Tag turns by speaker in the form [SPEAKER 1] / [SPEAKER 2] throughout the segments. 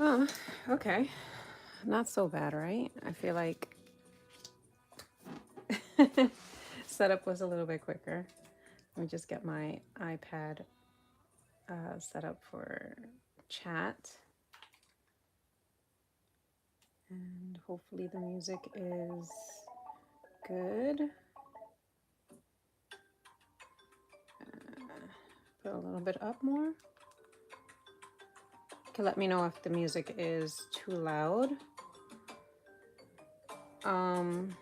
[SPEAKER 1] Oh, okay. Not so bad, right? I feel like setup was a little bit quicker. Let me just get my iPad set up for chat. And hopefully the music is good. Put a little bit up more. Okay, let me know if the music is too loud. Um,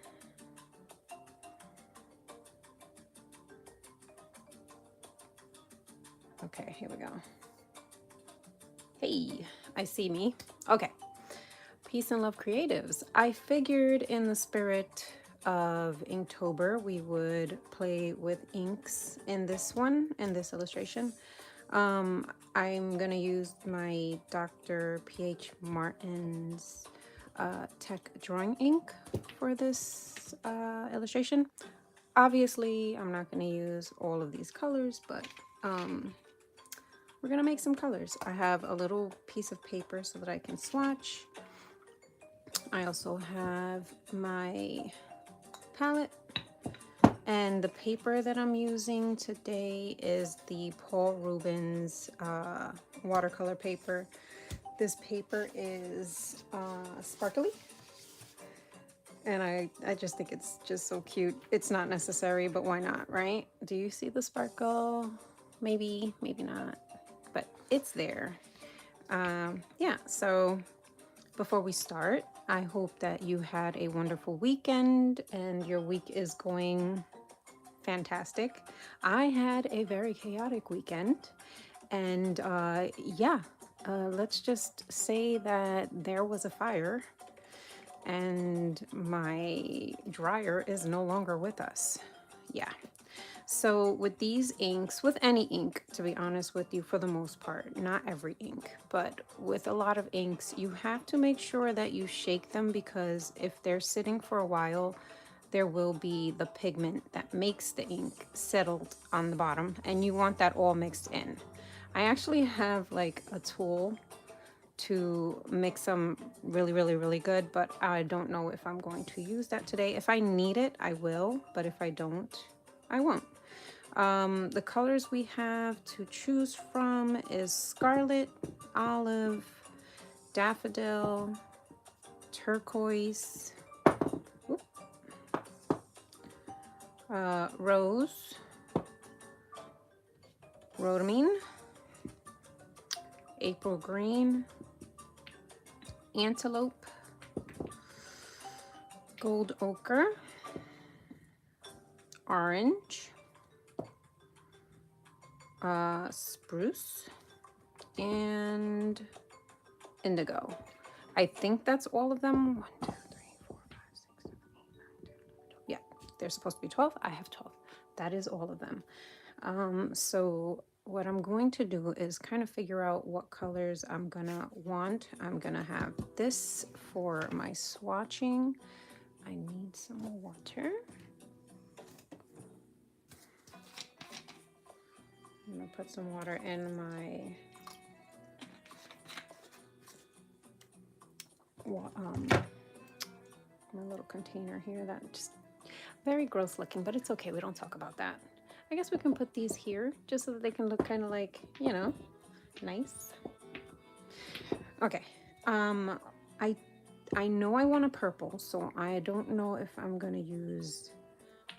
[SPEAKER 1] okay, here we go. Hey, I see me. Okay. Peace and love creatives. I figured in the spirit of Inktober, we would play with inks in this one, in this illustration. I'm gonna use my Dr. P.H. Martin's Tech Drawing ink for this illustration. Obviously, I'm not gonna use all of these colors, but we're gonna make some colors. I have a little piece of paper so that I can swatch. I also have my palette, and the paper that I'm using today is the Paul Rubens watercolor paper. This paper is sparkly, and I just think it's just so cute. It's not necessary, but why not, right? Do you see the sparkle? Maybe, maybe not, but it's there. Yeah, so before we start, I hope that you had a wonderful weekend and your week is going fantastic. I had a very chaotic weekend, and yeah, let's just say that there was a fire and my dryer is no longer with us. Yeah. So with these inks, with any ink, to be honest with you, for the most part, not every ink, but with a lot of inks, you have to make sure that you shake them, because if they're sitting for a while, there will be the pigment that makes the ink settled on the bottom, and you want that all mixed in. I actually have like a tool to mix them really, really, really good, but I don't know if I'm going to use that today. If I need it, I will, but if I don't, I won't. The colors we have to choose from is scarlet, olive, daffodil, turquoise, rose, rhodamine, April green, antelope, gold ochre, orange, spruce, and indigo. I think that's all of them. 1, 2, 3, 4, 5, 6, 7, 8, 9, 10, 11, 12. Yeah, there's supposed to be 12. I have 12. That is all of them. So what I'm going to do is kind of figure out what colors I'm gonna want. I'm gonna have this for my swatching. I need some more water. I'm gonna put some water in my my little container here. That just very gross looking, but it's okay. We don't talk about that. I guess we can put these here just so that they can look kind of like, you know, nice. Okay. I know I want a purple, so I don't know if I'm gonna use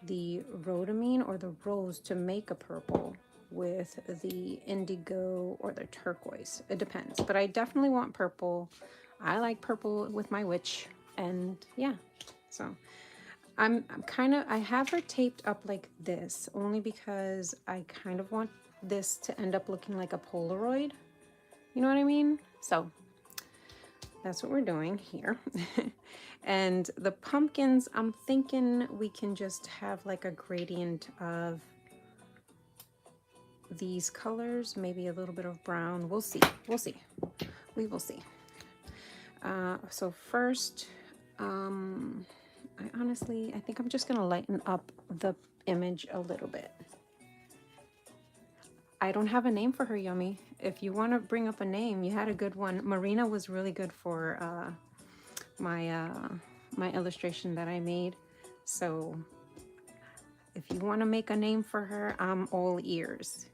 [SPEAKER 1] the rhodamine or the rose to make a purple with the indigo or the turquoise. It depends, but I definitely want purple. I like purple with my witch, and yeah, so I'm kind of, I have her taped up like this only because I kind of want this to end up looking like a Polaroid. You know what I mean? So that's what we're doing here. And the pumpkins, I'm thinking we can just have like a gradient of these colors, maybe a little bit of brown. We'll see. We'll see. We will see. So first, I think I'm just gonna lighten up the image a little bit. I don't have a name for her, Yummy. If you want to bring up a name, you had a good one. Marina was really good for my illustration that I made. So if you want to make a name for her, I'm all ears.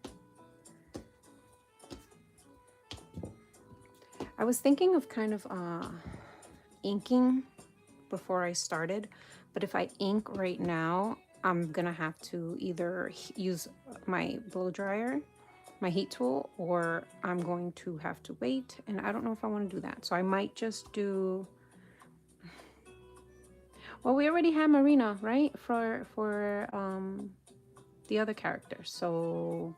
[SPEAKER 1] I was thinking of kind of inking before I started, but if I ink right now, I'm gonna have to either use my blow dryer, my heat tool, or I'm going to have to wait, and I don't know if I want to do that. So I might just do, well, we already have Marina, right, for the other character. So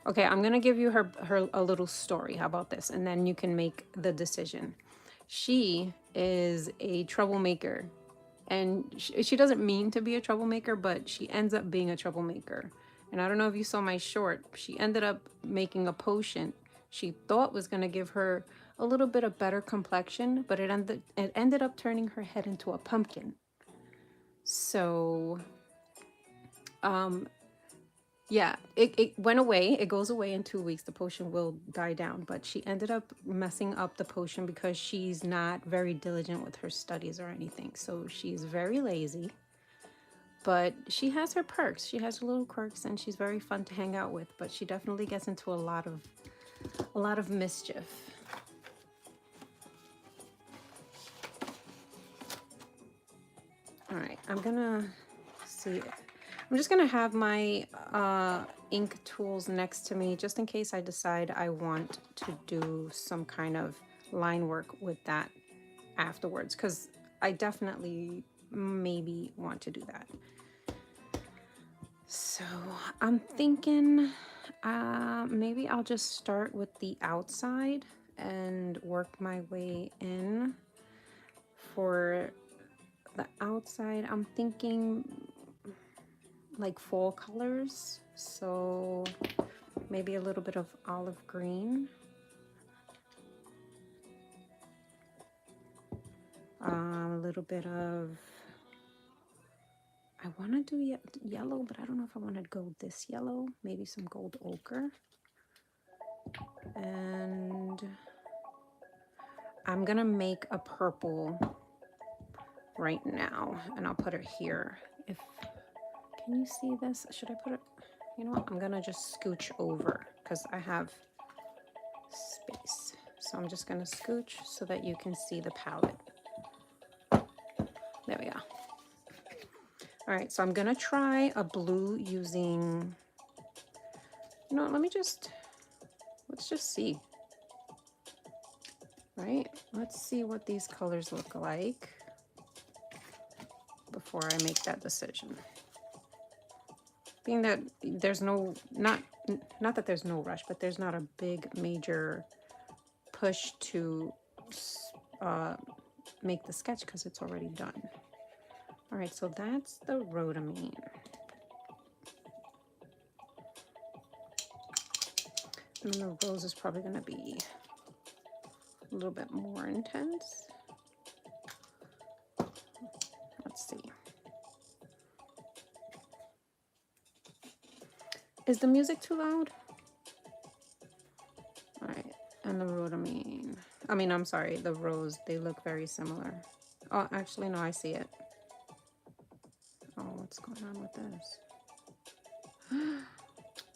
[SPEAKER 1] okay, I'm gonna give you her a little story. How about this? And then you can make the decision. She is a troublemaker, and she doesn't mean to be a troublemaker, but she ends up being a troublemaker. And I don't know if you saw my short. She ended up making a potion she thought was gonna give her a little bit of better complexion, but it ended up turning her head into a pumpkin. So yeah, it went away. It goes away in 2 weeks. The potion will die down. But she ended up messing up the potion because she's not very diligent with her studies or anything. So she's very lazy. But she has her perks. She has her little quirks, and she's very fun to hang out with. But she definitely gets into a lot of mischief. All right, I'm gonna see. I'm just gonna have my ink tools next to me just in case I decide I want to do some kind of line work with that afterwards, because I definitely maybe want to do that. So I'm thinking maybe I'll just start with the outside and work my way in. For the outside, I'm thinking like fall colors, so maybe a little bit of olive green, a little bit of, I want to do yellow, but I don't know if I want to go this yellow, maybe some gold ochre. And I'm gonna make a purple right now, and I'll put it here. Can you see this? Should I put it, you know what, I'm gonna just scooch over because I have space. So I'm just gonna scooch so that you can see the palette. There we go. All right, so I'm gonna try a blue using, you know, let's just see, right? Let's see what these colors look like before I make that decision. Being that there's not that there's no rush, but there's not a big major push to make the sketch because it's already done. All right, so that's the rhodamine. And then the rose is probably going to be a little bit more intense. Let's see. Is the music too loud? All right, and the rhodamine. I mean, I'm sorry, the rose, they look very similar. Oh, actually, no, I see it. Oh, what's going on with this? Oh,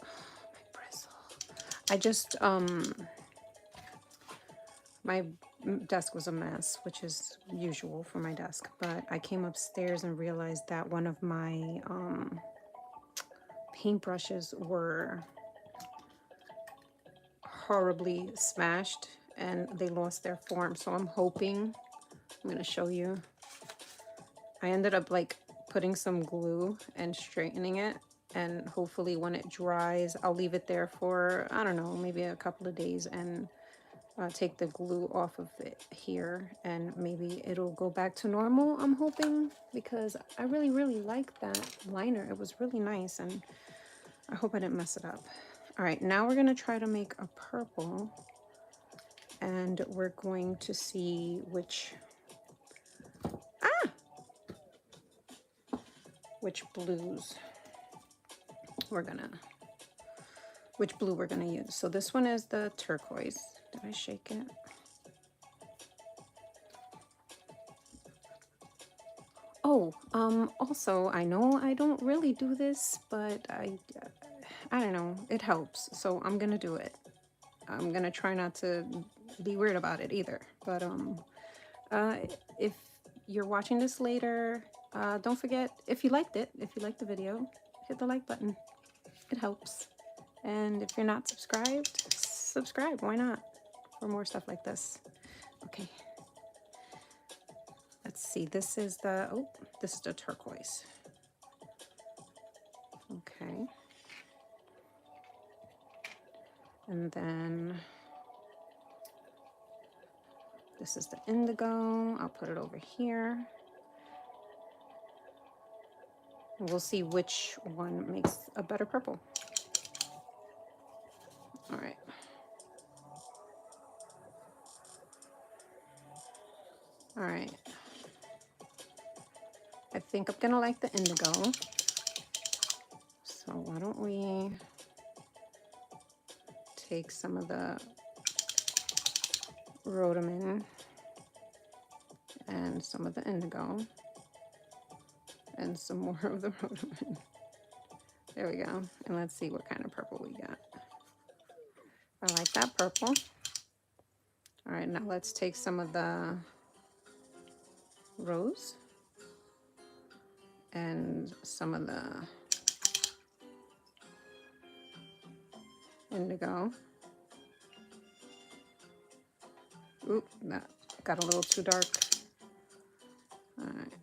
[SPEAKER 1] my bristle. I just, my desk was a mess, which is usual for my desk, but I came upstairs and realized that one of my paintbrushes were horribly smashed and they lost their form. So I'm hoping, I'm going to show you. I ended up like putting some glue and straightening it, and hopefully when it dries, I'll leave it there for, I don't know, maybe a couple of days and take the glue off of it here, and maybe it'll go back to normal, I'm hoping, because I really, really like that liner. It was really nice, and I hope I didn't mess it up. All right, now we're gonna try to make a purple, and we're going to see which blues we're gonna which blue we're going to use. So this one is the turquoise. Did I shake it? Oh, also, I know I don't really do this, but I don't know, it helps. So I'm going to do it. I'm going to try not to be weird about it either. But if you're watching this later, don't forget, if you liked the video, hit the like button. It helps. And if you're not subscribed, subscribe. Why not? For more stuff like this. Okay. Let's see. This is the, oh, this is the turquoise. Okay. And then this is the indigo. I'll put it over here. And we'll see which one makes a better purple. All right. All right. I think I'm gonna like the indigo. So why don't we take some of the rhodamine and some of the indigo and some more of the rhodamine. There we go. And let's see what kind of purple we got. I like that purple. All right, now let's take some of the rose and some of the indigo. Oop, that got a little too dark. All right.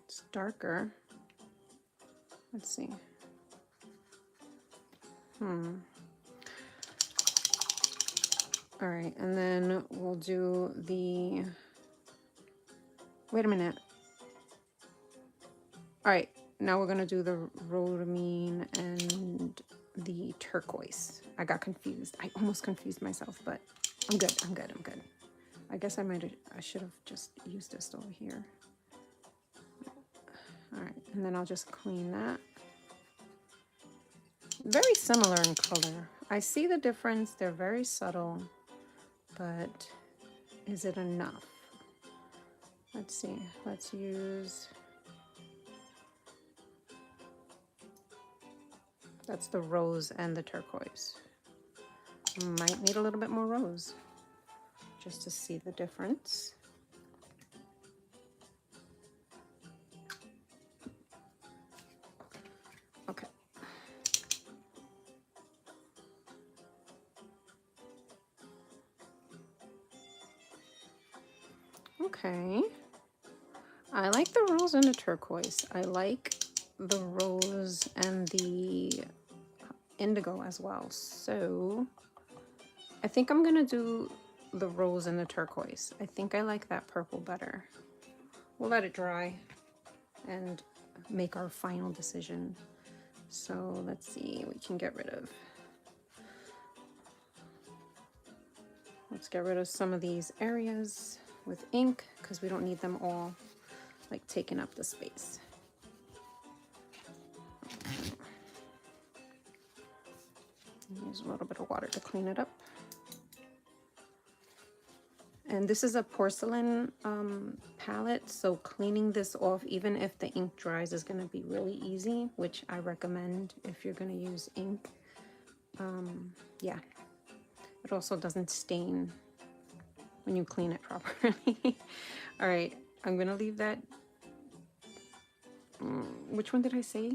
[SPEAKER 1] It's darker. Let's see. All right, and then we'll do the, wait a minute. All right, now we're gonna do the rhodamine and the turquoise. I got confused. I almost confused myself, but I'm good, I'm good, I'm good. I guess I should have just used this over here. All right, and then I'll just clean that. Very similar in color. I see the difference, they're very subtle, but is it enough? Let's see, let's use, that's the rose and the turquoise. Might need a little bit more rose just to see the difference. Okay. Okay. I like the rose and the turquoise. I like the rose and the indigo as well. So I think I'm gonna do the rose and the turquoise. I think I like that purple better. We'll let it dry and make our final decision. So let's see, we can get rid of, let's get rid of some of these areas with ink because we don't need them all like taking up the space. Use a little bit of water to clean it up. And this is a porcelain palette, so cleaning this off, even if the ink dries, is going to be really easy, which I recommend if you're going to use ink. Yeah, it also doesn't stain when you clean it properly. All right, I'm going to leave that. Which one did I say?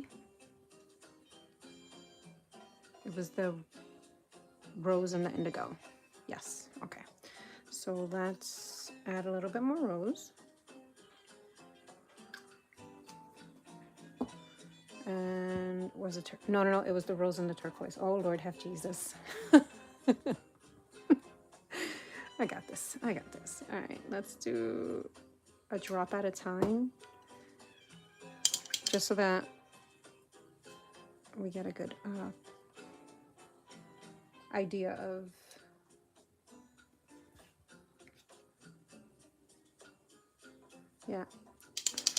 [SPEAKER 1] It was the rose and the indigo. Yes, okay. So let's add a little bit more rose. And was it, no, it was the rose and the turquoise. Oh, Lord have Jesus. I got this, I got this. All right, let's do a drop at a time, just so that we get a good idea of yeah,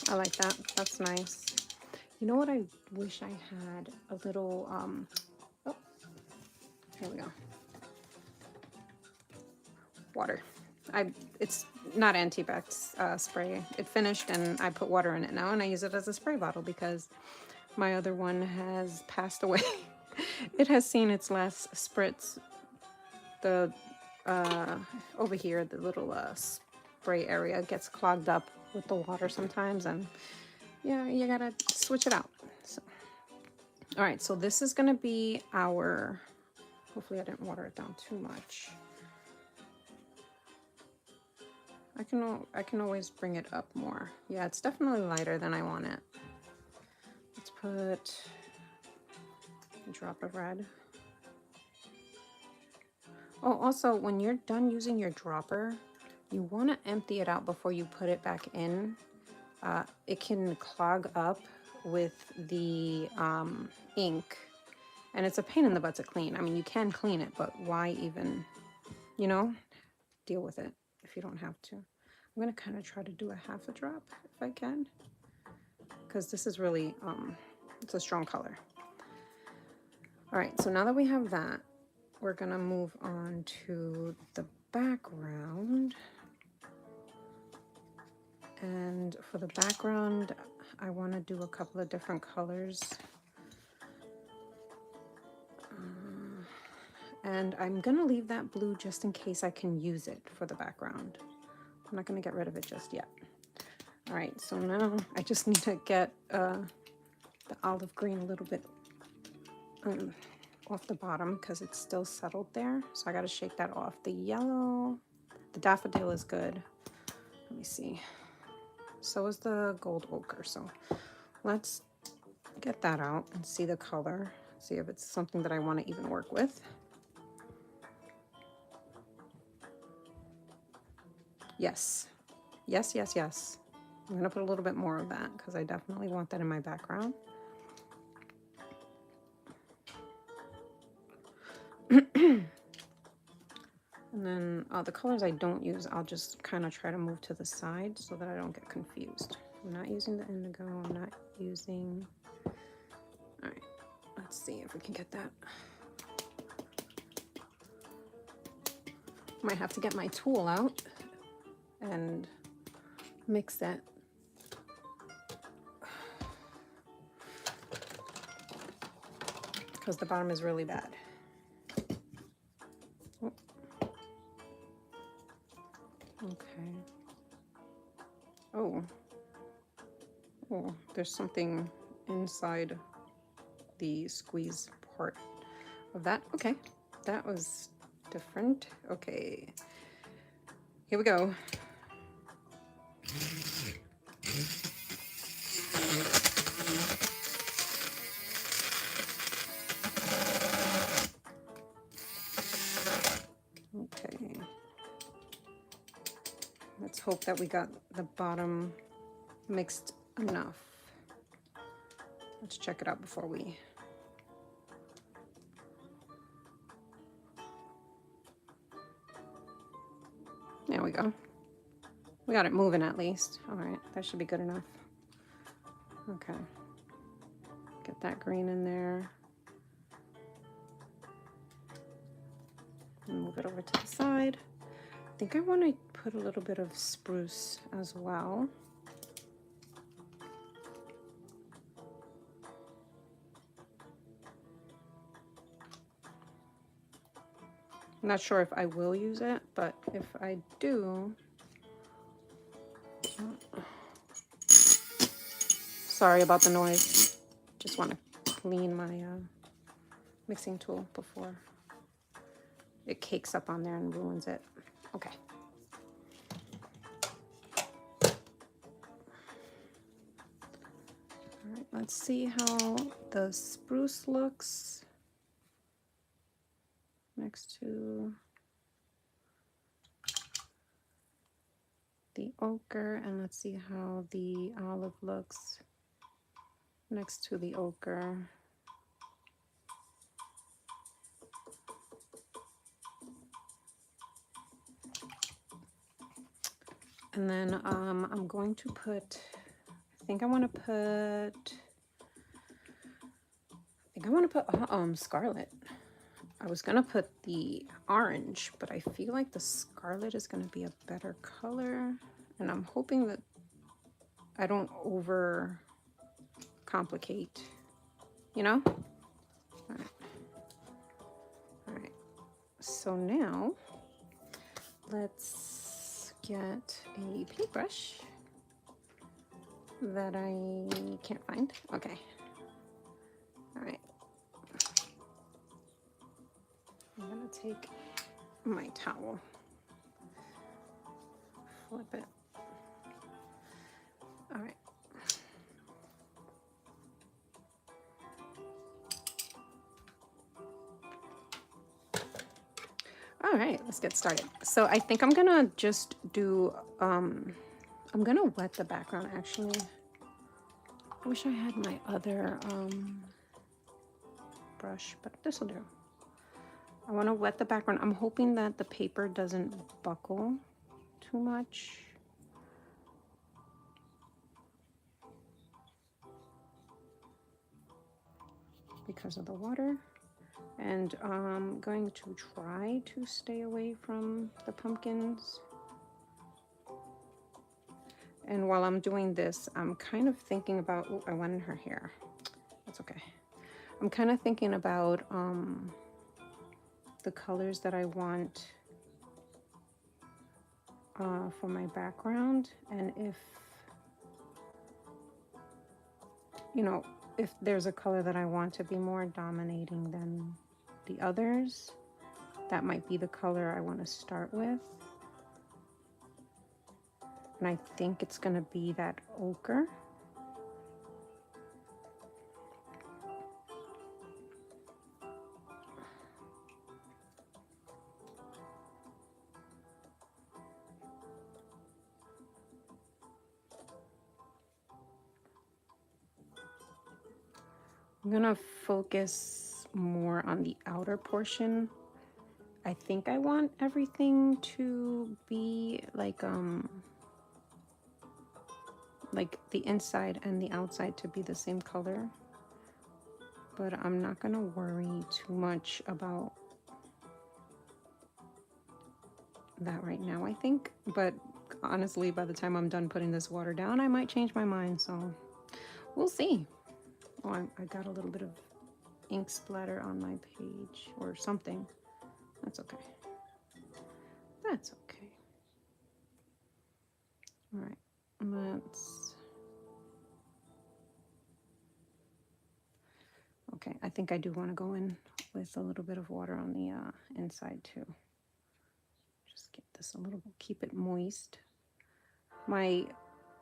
[SPEAKER 1] I like that. That's nice. You know what I wish I had? A little, oh, here we go. Water. It's not anti-bac spray. It finished and I put water in it now and I use it as a spray bottle because my other one has passed away. It has seen its last spritz. The over here, the little spray area gets clogged up with the water sometimes, and yeah, you gotta switch it out. So, all right, so this is gonna be our, hopefully I didn't water it down too much. I can always bring it up more. Yeah, it's definitely lighter than I want it. Let's put a drop of red. Oh, also, when you're done using your dropper, you want to empty it out before you put it back in. It can clog up with the ink, and it's a pain in the butt to clean. I mean, you can clean it, but why even, you know, deal with it if you don't have to. I'm going to kind of try to do a half a drop if I can, because this is really, it's a strong color. All right, so now that we have that, we're gonna move on to the background. And for the background, I wanna do a couple of different colors. And I'm gonna leave that blue just in case I can use it for the background. I'm not gonna get rid of it just yet. All right, so now I just need to get the olive green a little bit off the bottom because it's still settled there. So I gotta shake that off. The yellow, the daffodil is good. Let me see. So is the gold ochre. So let's get that out and see the color. See if it's something that I want to even work with. Yes. Yes, yes, yes. I'm gonna put a little bit more of that because I definitely want that in my background. And then the colors I don't use, I'll just kind of try to move to the side so that I don't get confused. I'm not using the indigo, I'm not using... All right, let's see if we can get that. Might have to get my tool out and mix that. Because the bottom is really bad. Okay. Oh. Oh, there's something inside the squeeze part of that. Okay, that was different. Okay, here we go. Okay. Let's hope that we got the bottom mixed enough. Let's check it out before we... There we go. We got it moving at least. All right, that should be good enough. Okay. Get that green in there. And move it over to the side. I think I want to put a little bit of spruce as well. I'm not sure if I will use it, but if I do... Sorry about the noise. Just want to clean my mixing tool before it cakes up on there and ruins it. Okay. All right, let's see how the spruce looks next to the ochre, and let's see how the olive looks next to the ochre. And then I'm going to put, I think I want to put think I want to put scarlet. I was gonna put the orange, but I feel like the scarlet is gonna be a better color, and I'm hoping that I don't over complicate, you know? All right. All right. So now let's get a paintbrush that I can't find. Okay. All right. I'm gonna take my towel, flip it. All right. All right, let's get started. So I think I'm gonna just do, I'm gonna wet the background actually. I wish I had my other brush, but this will do. I want to wet the background. I'm hoping that the paper doesn't buckle too much. Because of the water. And I'm going to try to stay away from the pumpkins. And while I'm doing this, I'm kind of thinking about, oh, I wanted her hair. That's okay. I'm kind of thinking about the colors that I want for my background, and if, you know, if there's a color that I want to be more dominating than the others, that might be the color I want to start with. And I think it's going to be that ochre. I'm going to focus more on the outer portion. I think I want everything to be like the inside and the outside to be the same color. But I'm not going to worry too much about that right now, I think. But honestly, by the time I'm done putting this water down, I might change my mind. So we'll see. Oh, I got a little bit of ink splatter on my page or something. That's okay. That's okay. All right, let's... Okay, I think I do want to go in with a little bit of water on the inside too. Just get this a little, keep it moist. My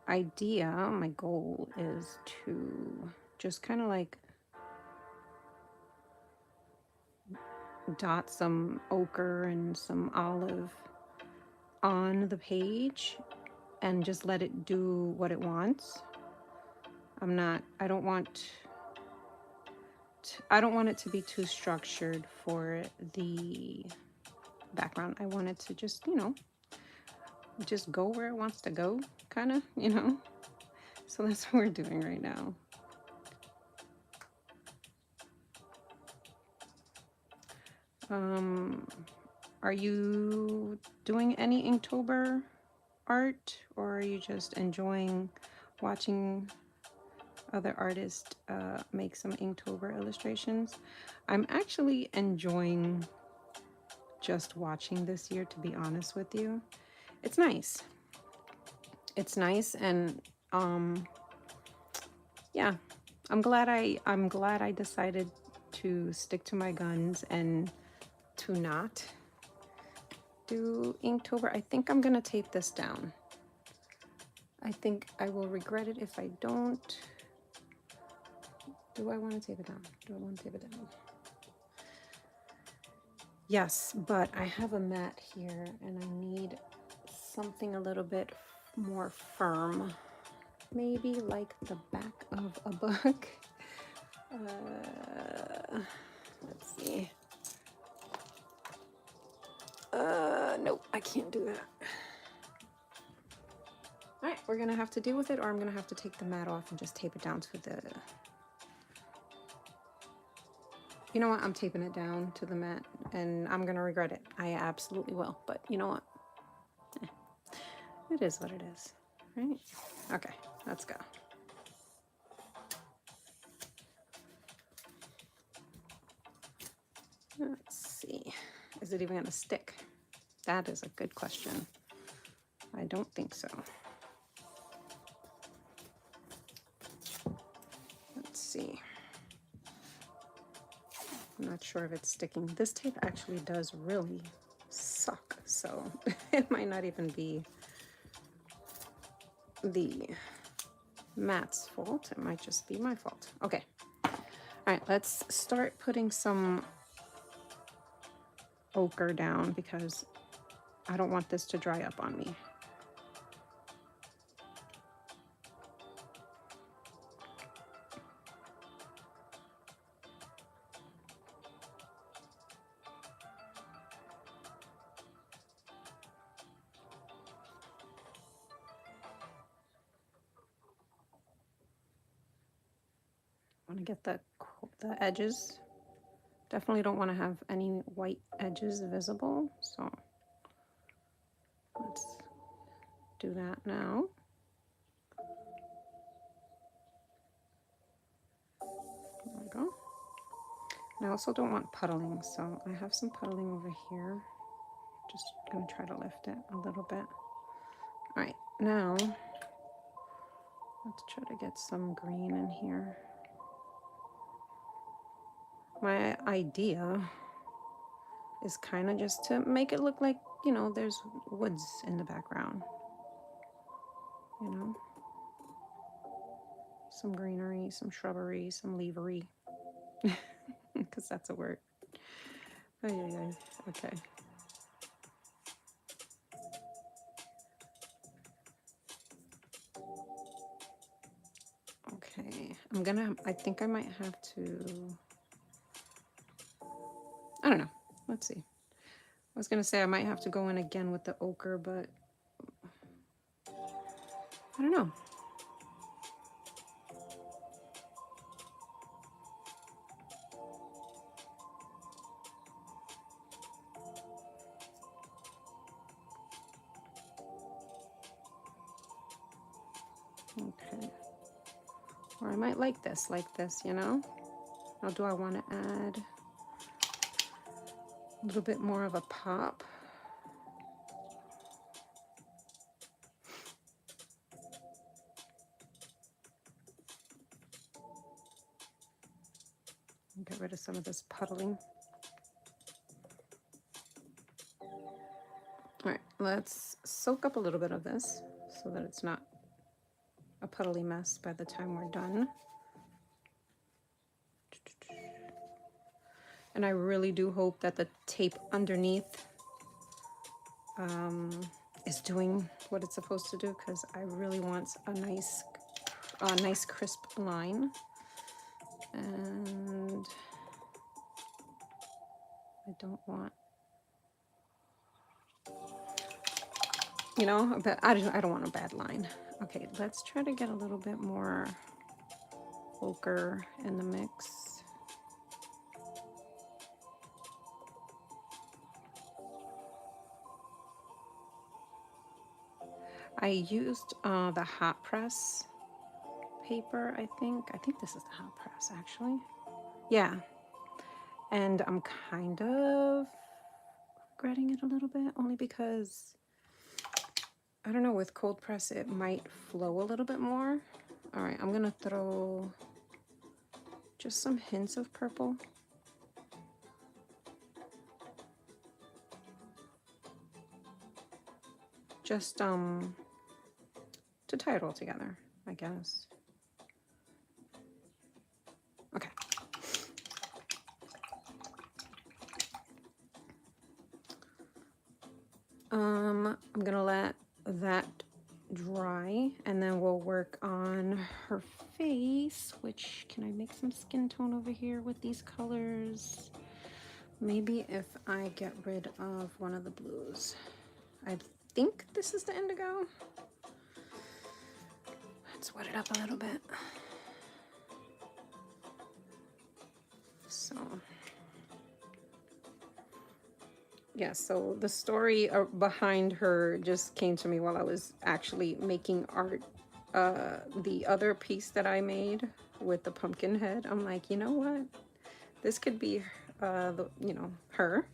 [SPEAKER 1] idea, my goal is to just kind of like dot some ochre and some olive on the page and just let it do what it wants. I don't want it to be too structured for the background. I want it to just, you know, just go where it wants to go, kind of, you know. So that's what we're doing right now. Are you doing any Inktober art, or are you just enjoying watching other artists make some Inktober illustrations? I'm actually enjoying just watching this year, to be honest with you. It's nice. It's nice, and yeah, I'm glad I decided to stick to my guns and to not do Inktober. I think I'm gonna tape this down. I think I will regret it if I don't. Do I want to tape it down? Do I want to tape it down? Yes, but I have a mat here and I need something a little bit more firm. Maybe like the back of a book. Let's see. Nope, I can't do that. All right, we're gonna have to deal with it, or I'm gonna have to take the mat off and just tape it down to the... You know what? I'm taping it down to the mat and I'm gonna regret it. I absolutely will. But you know what? It is what it is, right? Okay, let's go. Let's see. Is it even gonna stick? That is a good question. I don't think so. Let's see. I'm not sure if it's sticking. This tape actually does really suck, so it might not even be the mat's fault. It might just be my fault. Okay. All right, let's start putting some ochre down because I don't want this to dry up on me. I want to get the edges. Definitely don't want to have any white edges visible, so let's do that now. There we go. And I also don't want puddling, so I have some puddling over here. Just gonna try to lift it a little bit. All right, now let's try to get some green in here. My idea is kind of just to make it look like, you know, there's woods in the background. You know, some greenery, some shrubbery, some leavery, because that's a word. Oh, okay. Okay, I think I might have to, I don't know. Let's see. I was gonna say I might have to go in again with the ochre, but I don't know. Okay. Or I might like this, you know? Now, do I want to add a little bit more of a pop? Get rid of some of this puddling. All right, let's soak up a little bit of this so that it's not a puddly mess by the time we're done. And I really do hope that the tape underneath is doing what it's supposed to do, because I really want a nice crisp line. And I don't want, you know, but I don't want a bad line. Okay, let's try to get a little bit more ochre in the mix. I used the hot press paper, I think. I think this is the hot press, actually. Yeah. And I'm kind of regretting it a little bit, only because, I don't know, with cold press, it might flow a little bit more. All right, I'm gonna throw just some hints of purple. Just, to tie it all together, I guess. Okay. I'm gonna let that dry, and then we'll work on her face, which, can I make some skin tone over here with these colors? Maybe if I get rid of one of the blues. I think this is the indigo. Let's wet it up a little bit. So Yeah, so the story behind her just came to me while I was actually making art. The other piece that I made with the pumpkin head, I'm like, you know what? This could be, her,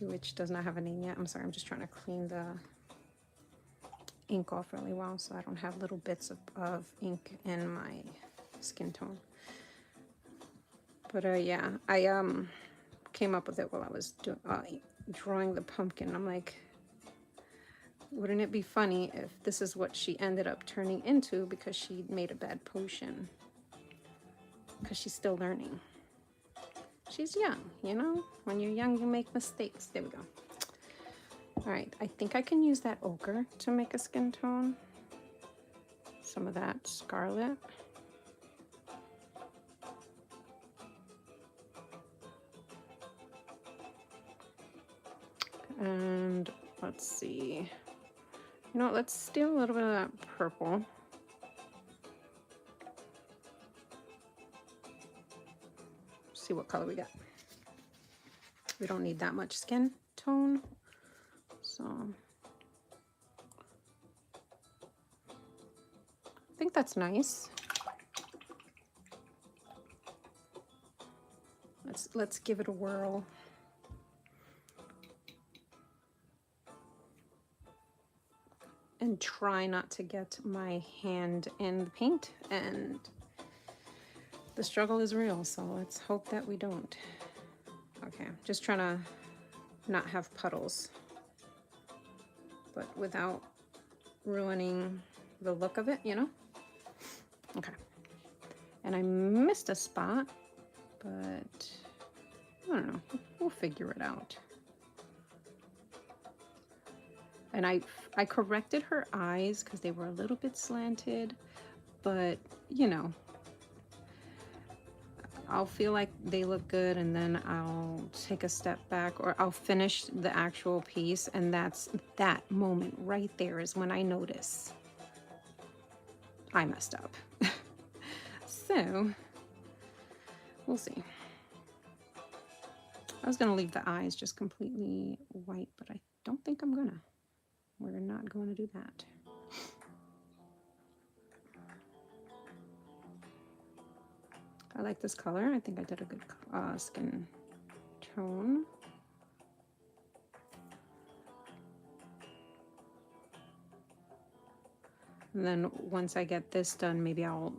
[SPEAKER 1] which does not have a name yet. I'm sorry, I'm just trying to clean the ink off really well so I don't have little bits of ink in my skin tone. But yeah, I came up with it while I was drawing the pumpkin. I'm like, wouldn't it be funny if this is what she ended up turning into because she made a bad potion? Because she's still learning. She's young, you know? When you're young, you make mistakes. There we go. All right, I think I can use that ochre to make a skin tone. Some of that scarlet. And let's see. You know what, let's steal a little bit of that purple. See what color we got. We don't need that much skin tone. So I think that's nice. Let's give it a whirl. And try not to get my hand in the paint, and the struggle is real, so let's hope that we don't. Okay, just trying to not have puddles, but without ruining the look of it, you know? Okay. And I missed a spot, but I don't know, we'll figure it out. And I corrected her eyes because they were a little bit slanted, but you know, I'll feel like they look good and then I'll take a step back, or I'll finish the actual piece, and that's that moment right there is when I notice I messed up. So we'll see. I was gonna leave the eyes just completely white, but I don't think I'm gonna. We're not going to do that. I like this color. I think I did a good skin tone. And then once I get this done, maybe I'll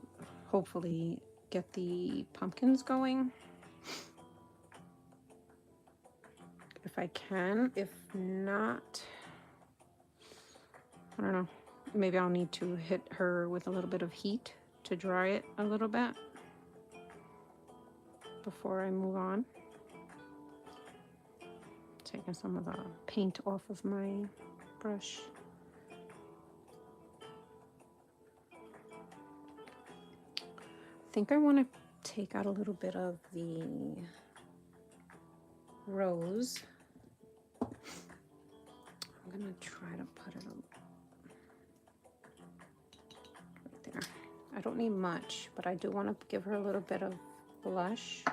[SPEAKER 1] hopefully get the pumpkins going. If I can. If not, I don't know. Maybe I'll need to hit her with a little bit of heat to dry it a little bit before I move on. Taking some of the paint off of my brush. I think I want to take out a little bit of the rose. I'm gonna try to put it right there. I don't need much, but I do want to give her a little bit of blush.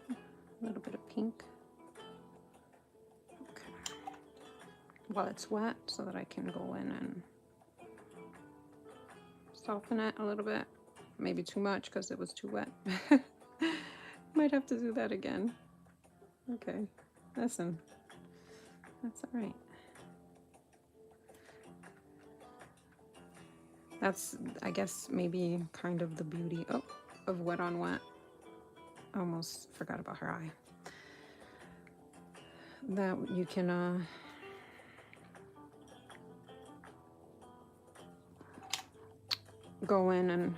[SPEAKER 1] A little bit of pink. Okay. While it's wet, so that I can go in and soften it a little bit. Maybe too much because it was too wet. Might have to do that again. Okay, listen, that's all right. That's, I guess, maybe kind of the beauty of wet on wet. Almost forgot about her eye. That you can go in and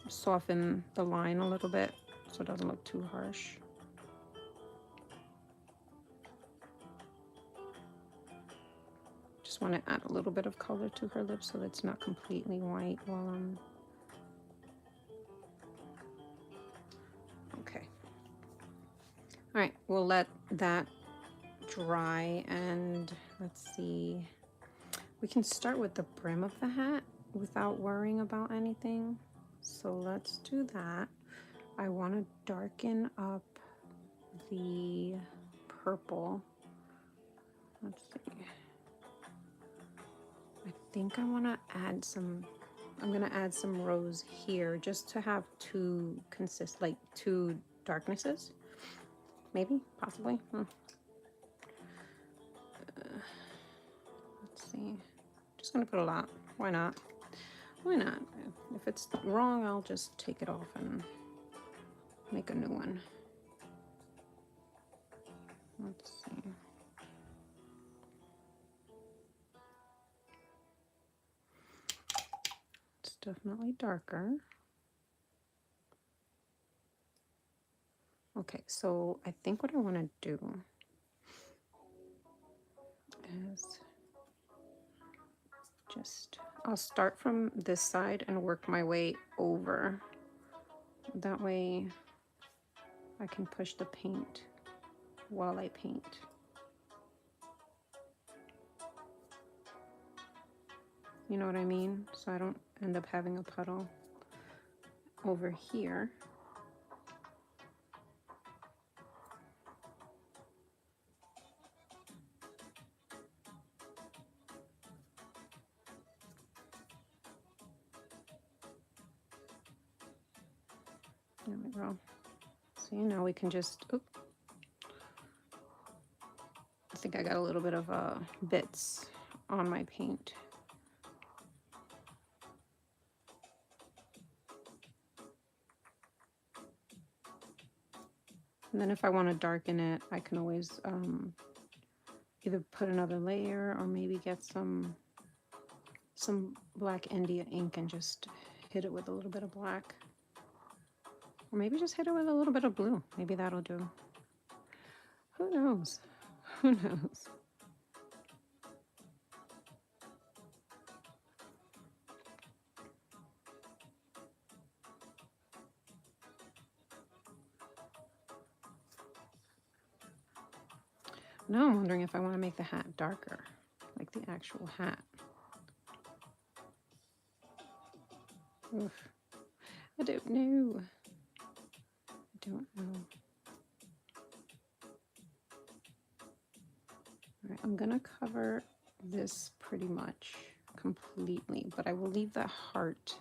[SPEAKER 1] soften the line a little bit so it doesn't look too harsh. Just want to add a little bit of color to her lips so that it's not completely white while I'm... Okay. All right, we'll let that dry, and let's see. We can start with the brim of the hat without worrying about anything. So let's do that. I want to darken up the purple. Let's see. I think I want to add some, I'm going to add some rose here just to have two two darknesses. Maybe, possibly. Let's see. Just going to put a lot. Why not? Why not? If it's wrong, I'll just take it off and make a new one. Let's see. It's definitely darker. Okay, so I think what I want to do is I'll start from this side and work my way over. That way I can push the paint while I paint. You know what I mean? So I don't end up having a puddle over here. There we go. See, now we can just, oop. I think I got a little bit of bits on my paint. And then if I want to darken it, I can always either put another layer or maybe get some black India ink and just hit it with a little bit of black. Or maybe just hit it with a little bit of blue. Maybe that'll do. Who knows? Who knows? Now I'm wondering if I want to make the hat darker, like the actual hat. Oof. I don't know. I don't know. All right, I'm gonna cover this pretty much completely, but I will leave the heart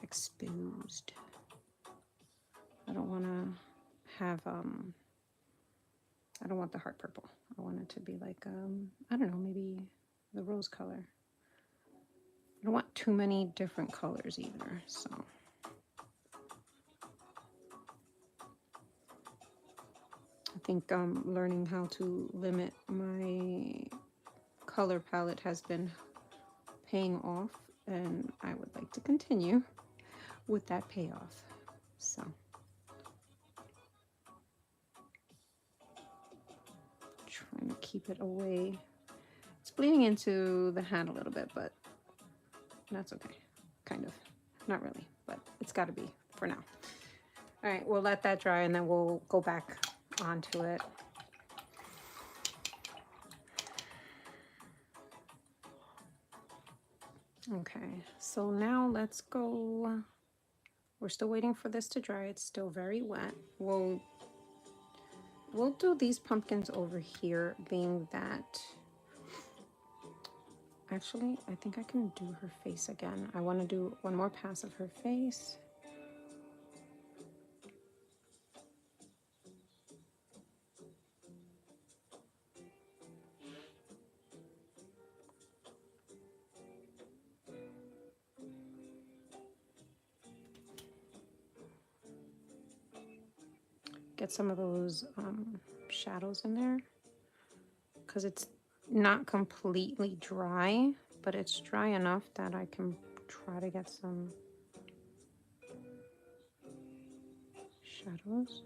[SPEAKER 1] exposed. I don't want to have I don't want the heart purple. I want it to be like I don't know, maybe the rose color. I don't want too many different colors either, so I think learning how to limit my color palette has been paying off, and I would like to continue with that payoff. So trying to keep it away. It's bleeding into the hat a little bit, but that's okay. Kind of. Not really, but it's got to be for now. All right, we'll let that dry and then we'll go back onto it. Okay, so now let's go. We're still waiting for this to dry. It's still very wet. We'll do these pumpkins over here, being that actually I think I can do her face again. I want to do one more pass of her face. Get some of those shadows in there, because it's not completely dry, but it's dry enough that I can try to get some shadows,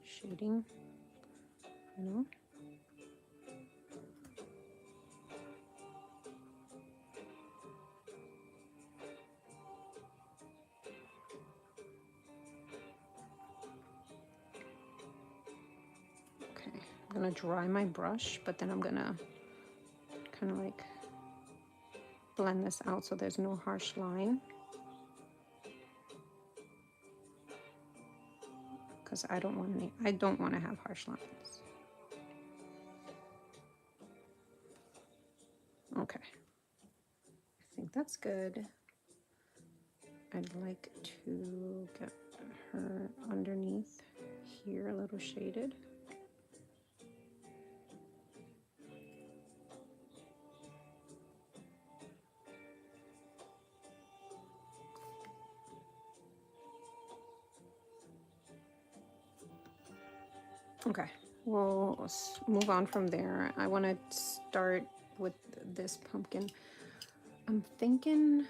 [SPEAKER 1] shading, you know. Okay, I'm gonna dry my brush, but then I'm gonna kind of like blend this out so there's no harsh line. because I don't want to have harsh lines. Okay, I think that's good. I'd like to get her underneath here a little shaded. Okay, we'll move on from there. I want to start with this pumpkin. I'm thinking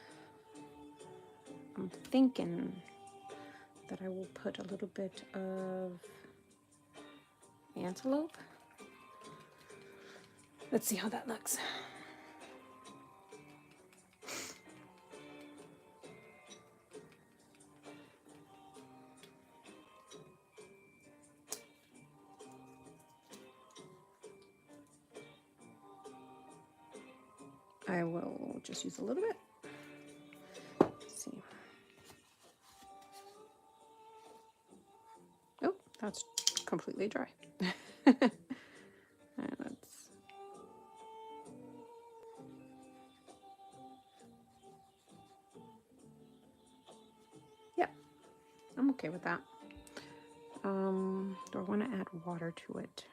[SPEAKER 1] that I will put a little bit of antelope. Let's see how that looks. I will just use a little bit. Let's see. Oh, that's completely dry. And let's. Yeah, I'm okay with that. Do I want to add water to it?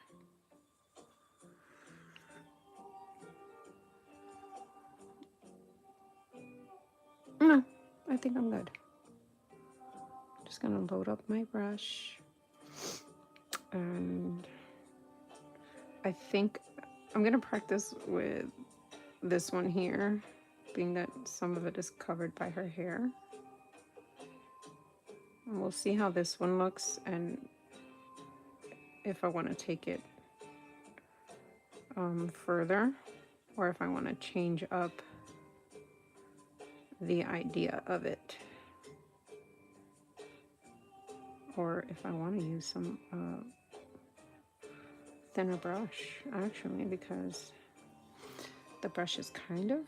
[SPEAKER 1] No, I think I'm good. Just gonna load up my brush, and I think I'm gonna practice with this one here, being that some of it is covered by her hair. And we'll see how this one looks, and if I want to take it further, or if I want to change up the idea of it, or if I want to use some thinner brush, actually, because the brush is kind of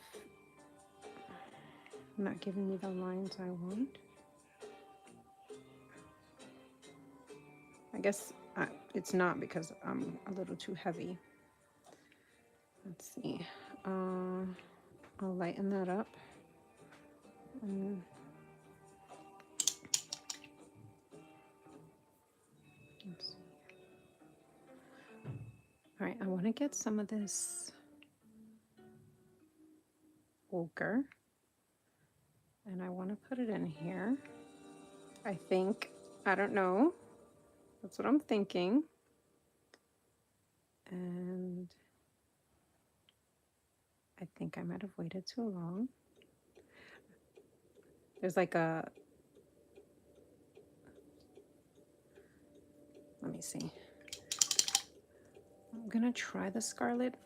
[SPEAKER 1] not giving me the lines I want. I guess it's not because I'm a little too heavy. Let's see. I'll lighten that up. Oops. All right, I want to get some of this ochre, and I want to put it in here. I think, I don't know. That's what I'm thinking. And I think I might have waited too long. There's like a, let me see. I'm gonna try the scarlet.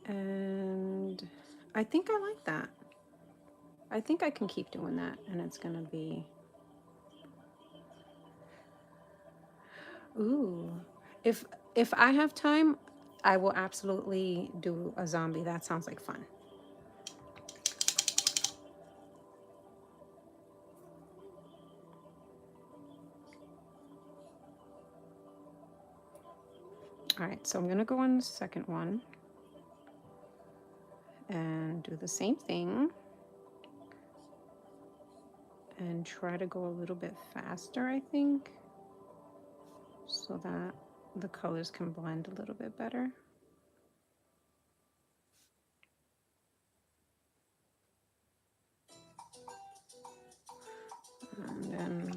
[SPEAKER 1] And I think I like that. I think I can keep doing that, and it's gonna be, ooh. If I have time, I will absolutely do a zombie. That sounds like fun. All right, so I'm gonna go on the second one and do the same thing and try to go a little bit faster, I think, so that the colors can blend a little bit better. And then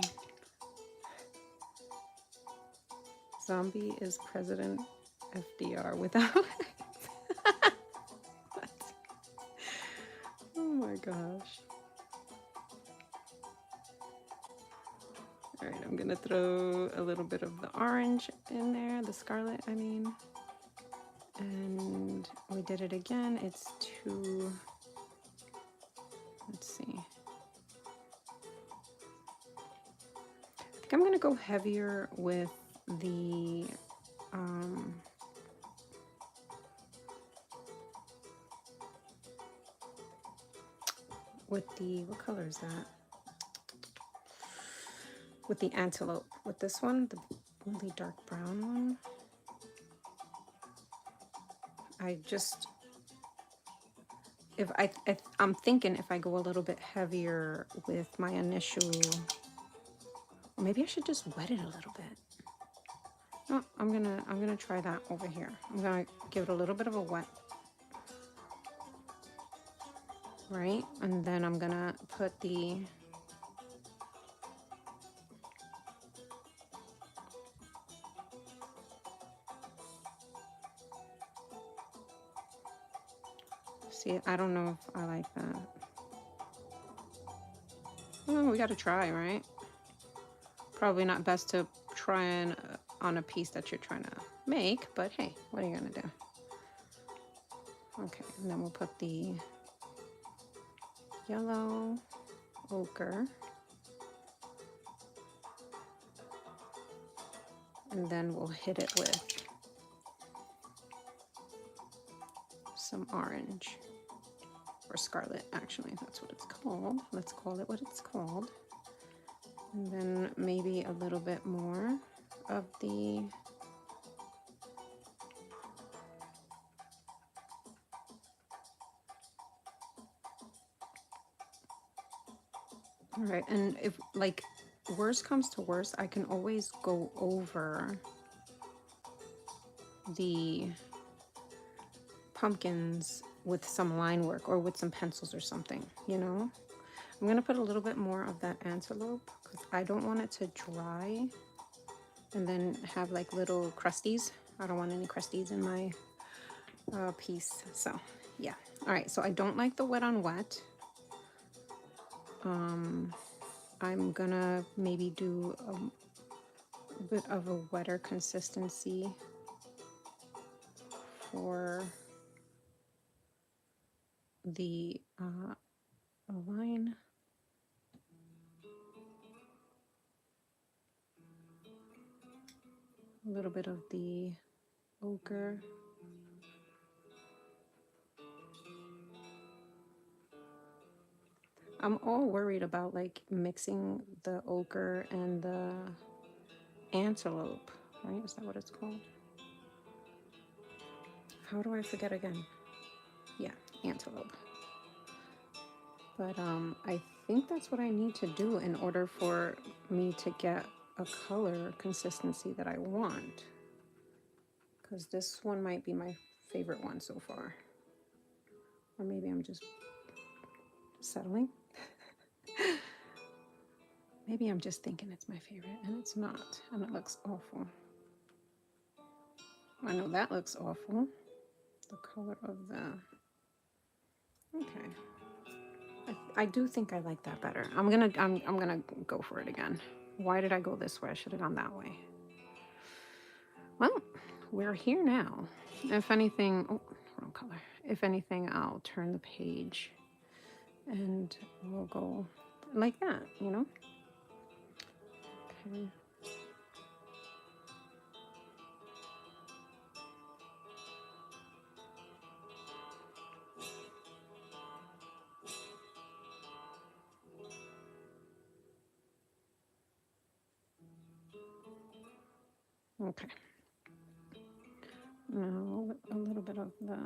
[SPEAKER 1] zombie is President FDR without what? Oh my gosh. All right, I'm gonna throw a little bit of the orange in there, the scarlet, I mean. And we did it again. It's too, let's see. I think I'm gonna go heavier with the with the, what color is that? With the antelope. With this one, the really dark brown one. I'm thinking if I go a little bit heavier with my initial, or maybe I should just wet it a little bit. No, I'm gonna try that over here. I'm gonna give it a little bit of a wet, right? And then I'm gonna put the, see, I don't know if I like that. Well, we gotta try, right? Probably not best to try on a piece that you're trying to make, but hey, what are you gonna do? Okay, and then we'll put the yellow ochre, and then we'll hit it with some orange, or scarlet, actually, that's what it's called. Let's call it what it's called. And then maybe a little bit more of the, all right, and if like worst comes to worst, I can always go over the pumpkins with some line work or with some pencils or something, you know? I'm gonna put a little bit more of that antelope because I don't want it to dry and then have like little crusties. I don't want any crusties in my piece, so yeah. All right, so I don't like the wet on wet. I'm gonna maybe do a bit of a wetter consistency for the line. A little bit of the ochre. I'm all worried about like mixing the ochre and the antelope, right? Is that what it's called? How do I forget again? Yeah, antelope. But I think that's what I need to do in order for me to get a color consistency that I want. Because this one might be my favorite one so far. Or maybe I'm just settling. Maybe I'm just thinking it's my favorite and it's not, and it looks awful. I know that looks awful. The color of the, okay. I do think I like that better. I'm gonna go for it again. Why did I go this way? I should have gone that way. Well, we're here now. If anything, oh, wrong color. If anything, I'll turn the page and we'll go like that, you know? Okay. Okay. Now a little bit of the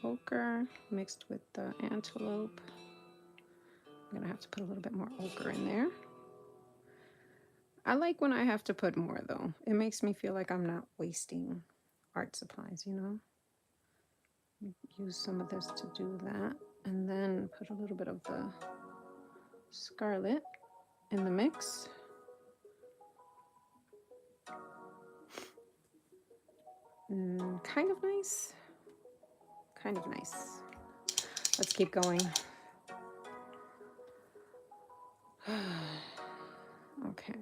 [SPEAKER 1] ochre mixed with the antelope. I'm gonna have to put a little bit more ochre in there. I like when I have to put more though. It makes me feel like I'm not wasting art supplies, you know? Use some of this to do that. And then put a little bit of the scarlet in the mix. Kind of nice. Kind of nice. Let's keep going. Okay.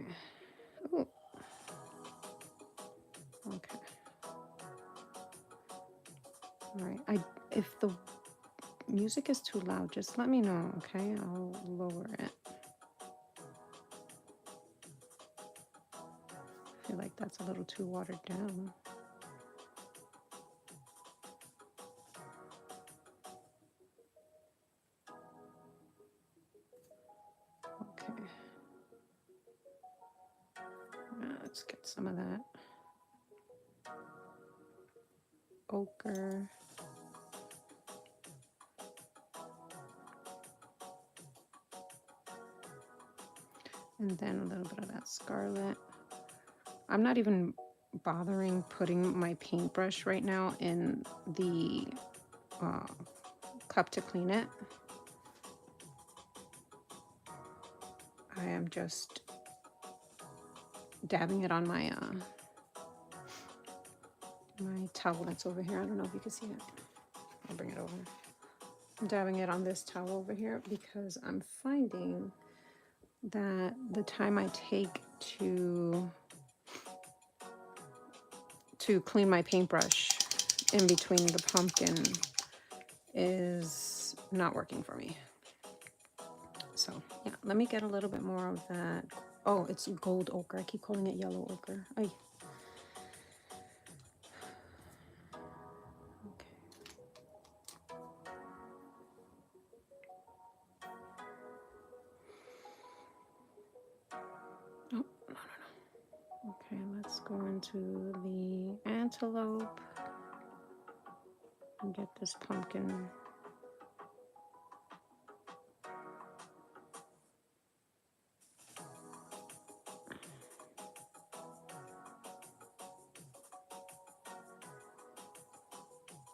[SPEAKER 1] Ooh. Okay. All right. If the music is too loud, just let me know, okay? I'll lower it. I feel like that's a little too watered down. let's get some of that ochre. And then a little bit of that scarlet. I'm not even bothering putting my paintbrush right now in the cup to clean it. I am just dabbing it on my my towel that's over here. I don't know if you can see it. I'll bring it over. I'm dabbing it on this towel over here because I'm finding that the time I take to clean my paintbrush in between the pumpkin is not working for me. So yeah, let me get a little bit more of that. Oh, it's gold ochre. I keep calling it yellow ochre. Ay. Okay. Oh, no, no, no. Okay, let's go into the antelope and get this pumpkin.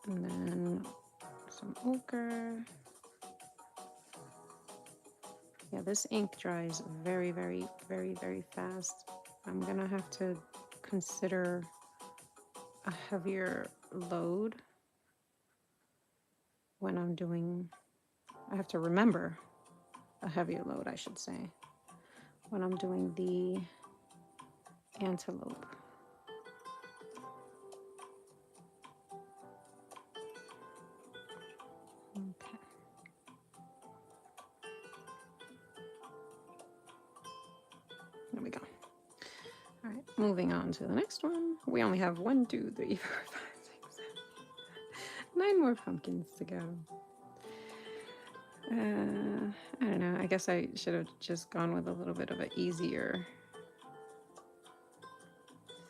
[SPEAKER 1] And then some ochre. Yeah, this ink dries very, very, very, very fast. I'm gonna have to consider a heavier load when I'm doing, I have to remember a heavier load, I should say, when I'm doing the antelope. Okay. There we go. All right, moving on to the next one. We only have 1, 2, 3, 4, 5, 6, 7, 9 more pumpkins to go. I don't know. I guess I should have just gone with a little bit of an easier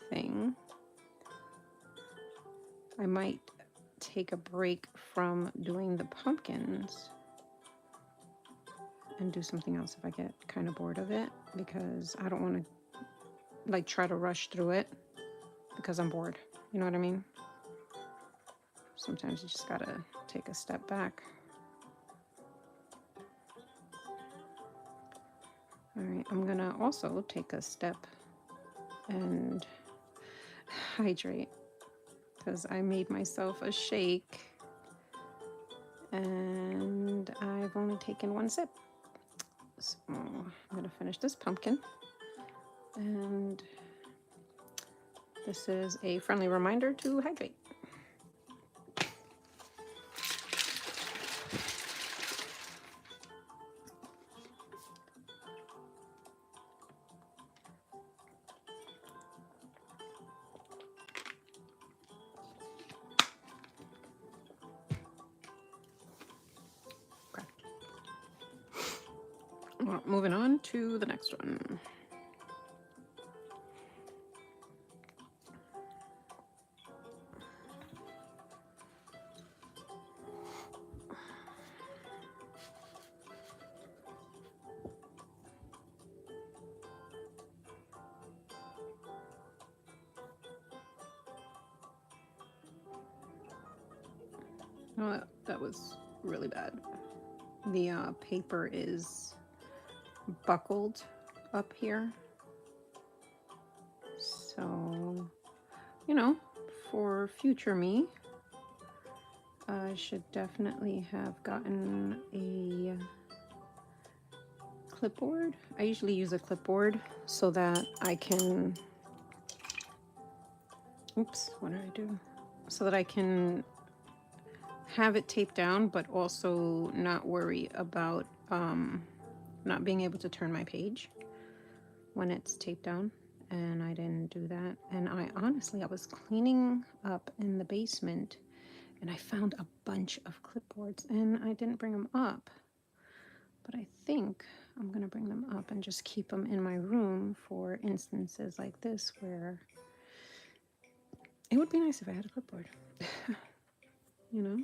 [SPEAKER 1] thing. I might take a break from doing the pumpkins and do something else if I get kind of bored of it, because I don't want to like try to rush through it because I'm bored. You know what I mean? Sometimes you just gotta take a step back. All right, I'm gonna also take a step and hydrate because I made myself a shake and I've only taken 1 sip. So I'm gonna finish this pumpkin, and this is a friendly reminder to hydrate. Well, moving on to the next one. Oh, that was really bad. The paper is buckled up here. So, you know, for future me, I should definitely have gotten a clipboard. I usually use a clipboard so that I can, oops, what did I do? So that I can have it taped down, but also not worry about not being able to turn my page when it's taped down. And I didn't do that. And I was cleaning up in the basement and I found a bunch of clipboards and I didn't bring them up. But I think I'm gonna bring them up and just keep them in my room for instances like this where it would be nice if I had a clipboard, you know?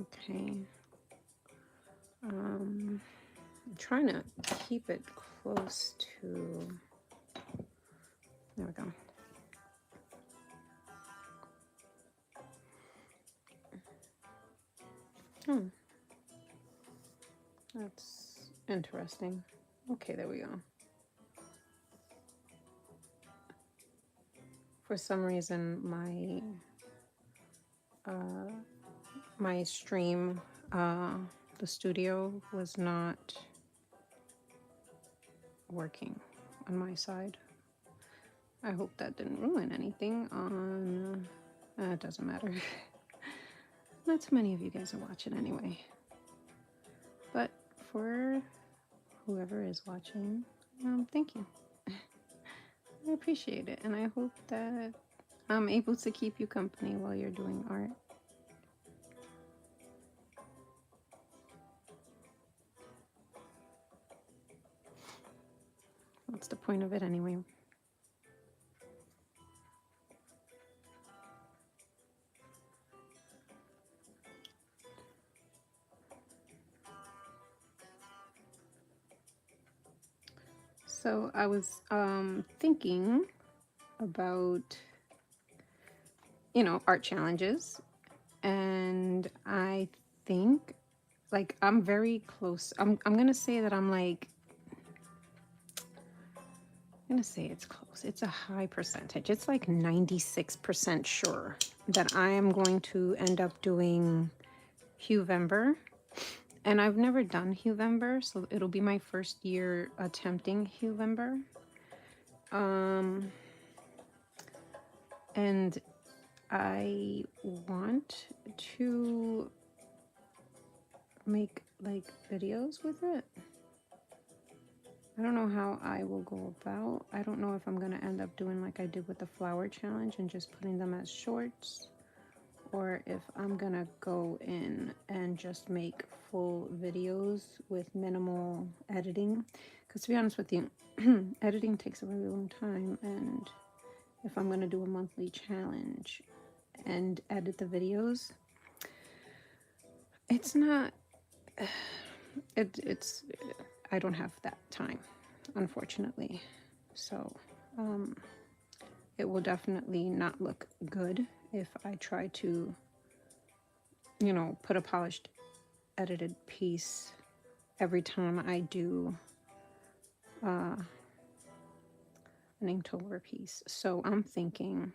[SPEAKER 1] Okay. I'm trying to keep it close to, there we go. Oh, that's interesting. Okay, there we go. For some reason, my stream, the studio was not working on my side. I hope that didn't ruin anything on, it doesn't matter. Not too many of you guys are watching anyway. But for whoever is watching, thank you. I appreciate it, and I hope that I'm able to keep you company while you're doing art. What's the point of it anyway? So I was thinking about, you know, art challenges, and I think like I'm very close. I'm gonna say that I'm like, I'm gonna say it's close. It's a high percentage. It's like 96% sure that I am going to end up doing Huevember. And I've never done Huevember, so it'll be my first year attempting Huevember. And I want to make like videos with it. I don't know how I will go about. I don't know if I'm gonna end up doing like I did with the flower challenge and just putting them as shorts, or if I'm gonna go in and just make full videos with minimal editing. Because to be honest with you, editing takes a really long time, and if I'm gonna do a monthly challenge and edit the videos, it's not, it's, I don't have that time, unfortunately. So, it will definitely not look good if I try to, you know, put a polished edited piece every time I do an Inktober piece. So I'm thinking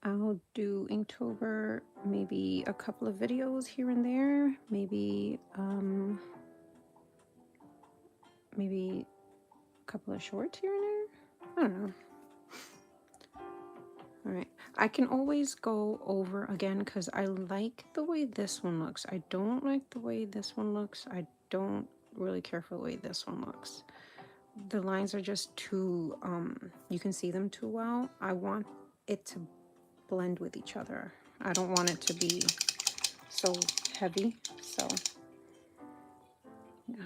[SPEAKER 1] I'll do Inktober, maybe a couple of videos here and there, maybe maybe a couple of shorts here and there. I don't know. All right, I can always go over again because I like the way this one looks. I don't like the way this one looks. I don't really care for the way this one looks. The lines are just too, you can see them too well. I want it to blend with each other. I don't want it to be so heavy, so yeah.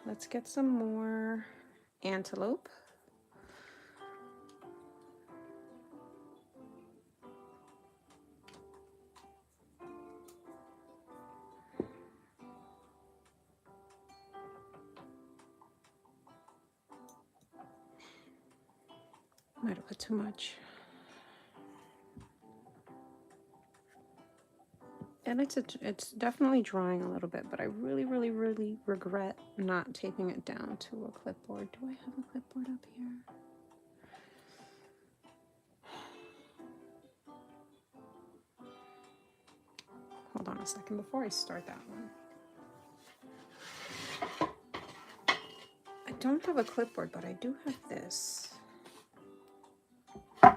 [SPEAKER 1] Let's get some more antelope. Might have put too much. And it's definitely drying a little bit, but I really, really, really regret not taping it down to a clipboard. Do I have a clipboard up here? Hold on a second before I start that one. I don't have a clipboard, but I do have this. I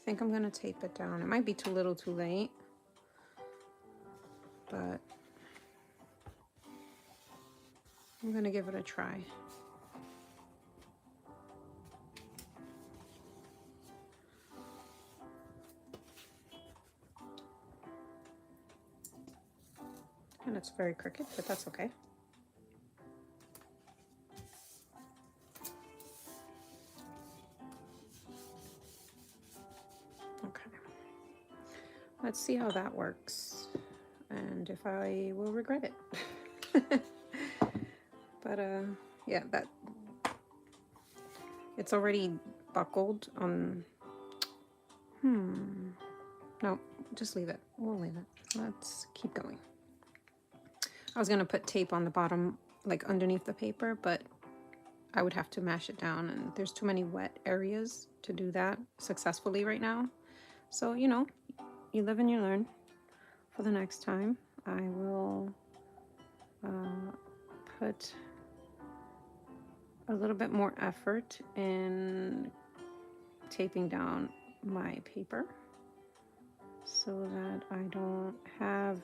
[SPEAKER 1] think I'm gonna tape it down. It might be too little too late, but I'm gonna give it a try. And it's very crooked, but that's okay. Okay. Let's see how that works and if I will regret it. But yeah, that it's already buckled on. No, just leave it. We'll leave it. Let's keep going. I was gonna put tape on the bottom, like underneath the paper, but I would have to mash it down, and there's too many wet areas to do that successfully right now. So, you know, you live and you learn. For the next time, I will put a little bit more effort in taping down my paper so that I don't have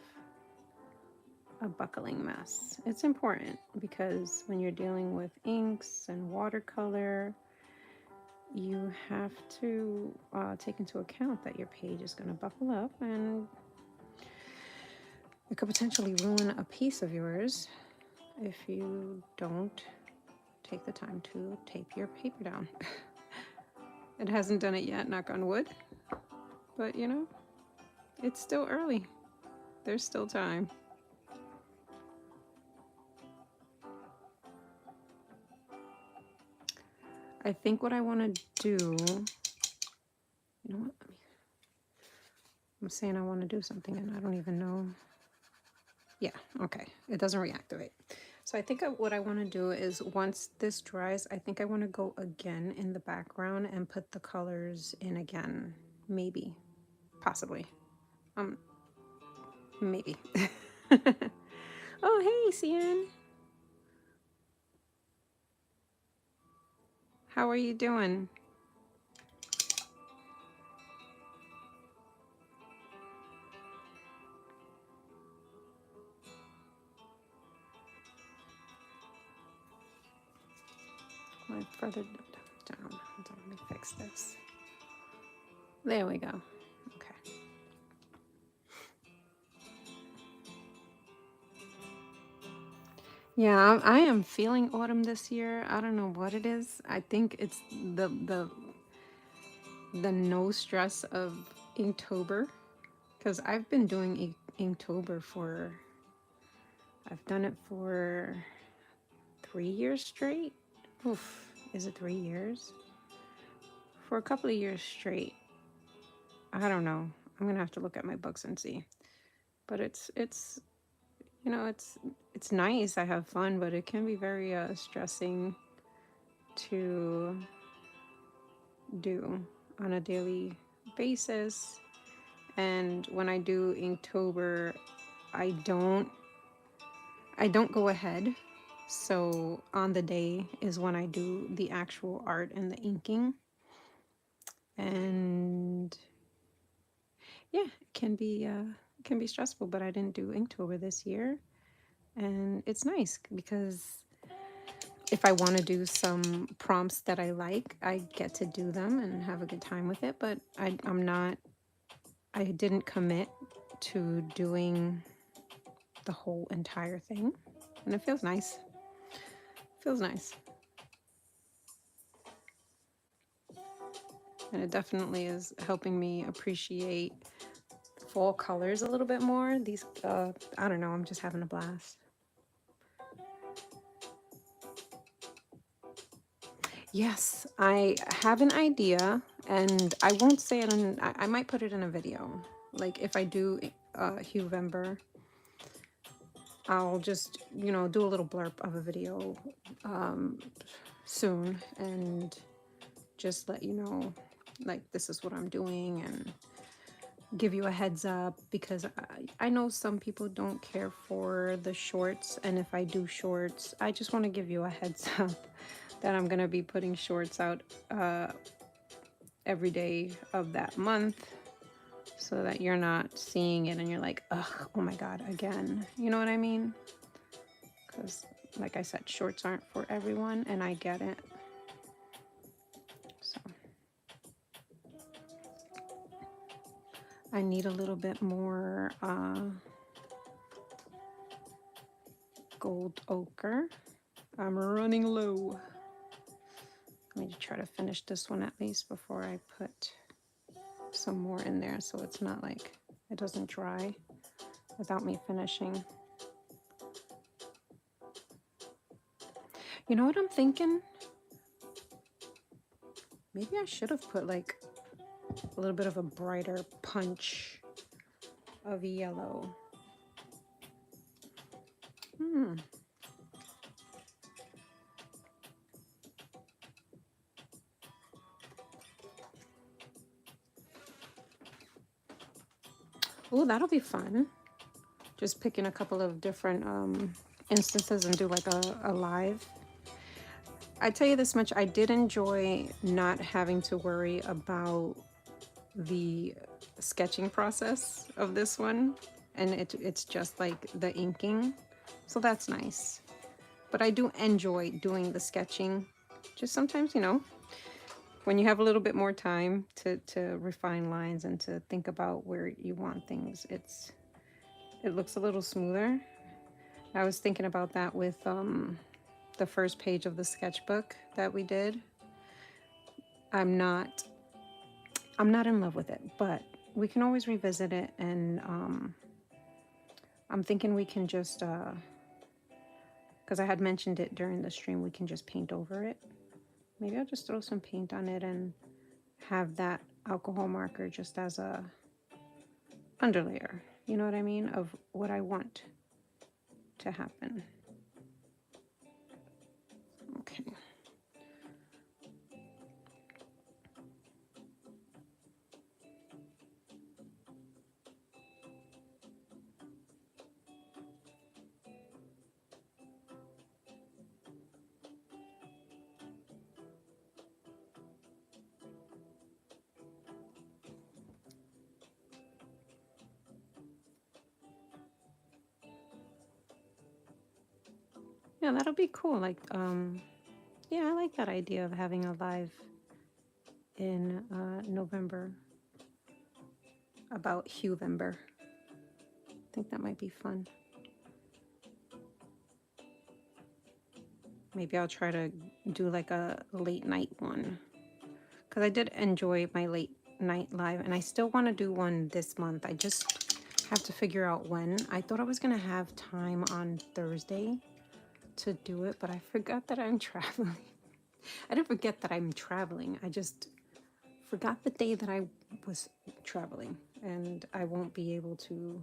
[SPEAKER 1] a buckling mess. It's important because when you're dealing with inks and watercolor, you have to take into account that your page is going to buckle up and it could potentially ruin a piece of yours if you don't take the time to tape your paper down. It hasn't done it yet, knock on wood, but you know, it's still early. There's still time. I think what I want to do, you know what? I'm saying I want to do something and I don't even know. Yeah, okay. It doesn't reactivate. So I think what I want to do is once this dries, I think I want to go again in the background and put the colors in again. Maybe. Possibly. Maybe. Oh, hey, Cian. How are you doing? My further down. Hold on, let me fix this. There we go. Okay. Yeah, I am feeling autumn this year. I don't know what it is. I think it's the no stress of Inktober, because I've been doing Inktober for, I've done it for 3 years straight. Oof, is it 3 years? For a couple of years straight. I don't know. I'm gonna have to look at my books and see. But it's you know, it's nice. I have fun, but it can be very stressing to do on a daily basis. And when I do Inktober, I don't go ahead. So on the day is when I do the actual art and the inking. And yeah, it can be stressful, but I didn't do Inktober this year. And it's nice because if I want to do some prompts that I like, I get to do them and have a good time with it. But I didn't commit to doing the whole entire thing. And it feels nice. Feels nice. And it definitely is helping me appreciate fall colors a little bit more. These, I don't know, I'm just having a blast. Yes, I have an idea, and I won't say it in, I might put it in a video. Like if I do Huevember, I'll just, you know, do a little blurb of a video soon and just let you know, like, this is what I'm doing and give you a heads up, because I know some people don't care for the shorts, and if I do shorts, I just want to give you a heads up that I'm gonna be putting shorts out every day of that month, so that you're not seeing it and you're like, ugh, oh my god, again. You know what I mean? Because like I said, shorts aren't for everyone, and I get it. So I need a little bit more gold ochre. I'm running low. Let me try to finish this one at least before I put some more in there, so it's not like it doesn't dry without me finishing. You know what I'm thinking? Maybe I should have put like a little bit of a brighter punch of yellow. Oh, that'll be fun. Just picking a couple of different instances and do like a live. I tell you this much, I did enjoy not having to worry about the sketching process of this one, and it's just like the inking, so that's nice. But I do enjoy doing the sketching. Just sometimes, you know, when you have a little bit more time to refine lines and to think about where you want things, it looks a little smoother. I was thinking about that with the first page of the sketchbook that we did. I'm not in love with it, but we can always revisit it, and I'm thinking we can just because I had mentioned it during the stream, we can just paint over it. Maybe I'll just throw some paint on it and have that alcohol marker just as a underlayer, you know what I mean, of what I want to happen. Okay. Yeah, that'll be cool. Like, yeah, I like that idea of having a live in November about Huevember. I think that might be fun. Maybe I'll try to do like a late night one, because I did enjoy my late night live, and I still want to do one this month. I just have to figure out when. I thought I was gonna have time on Thursday to do it, but I forgot that I'm traveling. I didn't forget that I'm traveling. I just forgot the day that I was traveling, and I won't be able to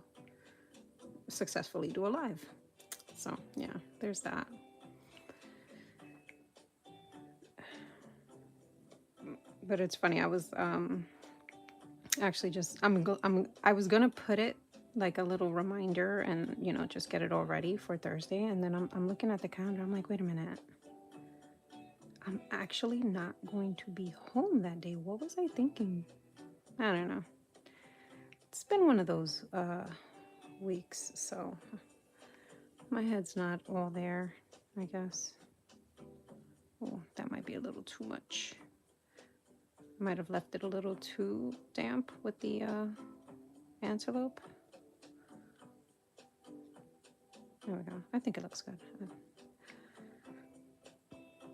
[SPEAKER 1] successfully do a live. So yeah, there's that. But it's funny, I was actually just I was gonna put it like a little reminder and, you know, just get it all ready for Thursday, and then I'm looking at the calendar. I'm like, wait a minute, I'm actually not going to be home that day. What was I thinking? I don't know. It's been one of those weeks, so my head's not all there, I guess. Oh, that might be a little too much. Might have left it a little too damp with the antelope. There we go. I think it looks good.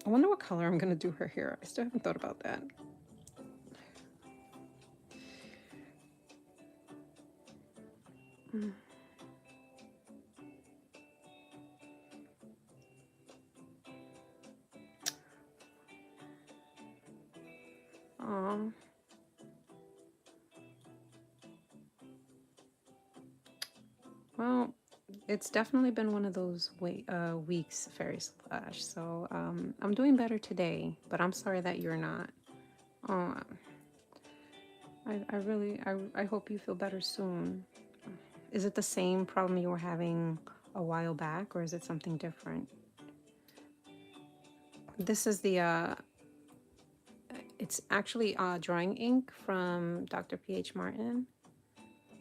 [SPEAKER 1] I wonder what color I'm gonna do her hair. I still haven't thought about that. Aw. Well, it's definitely been one of those weeks, Fairy Splash. So I'm doing better today, but I'm sorry that you're not. Oh, I hope you feel better soon. Is it the same problem you were having a while back, or is it something different? This is the it's actually drawing ink from Dr. P.H. Martin.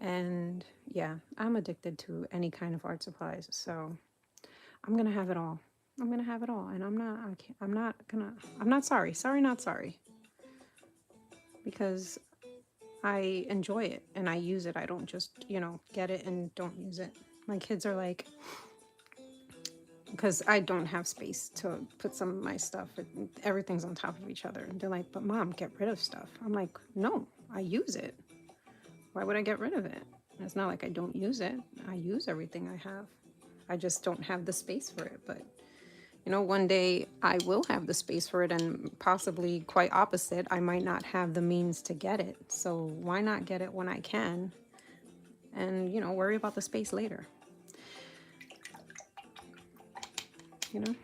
[SPEAKER 1] And yeah, I'm addicted to any kind of art supplies, so I'm gonna have it all. I'm gonna have it all, and I'm not sorry. Sorry, not sorry. Because I enjoy it and I use it. I don't just, you know, get it and don't use it. My kids are like, because I don't have space to put some of my stuff. Everything's on top of each other. And they're like, but Mom, get rid of stuff. I'm like, no, I use it. Why would I get rid of it? It's not like I don't use it. I use everything I have. I just don't have the space for it. But, you know, one day I will have the space for it, and possibly quite opposite, I might not have the means to get it. So why not get it when I can and, you know, worry about the space later, you know?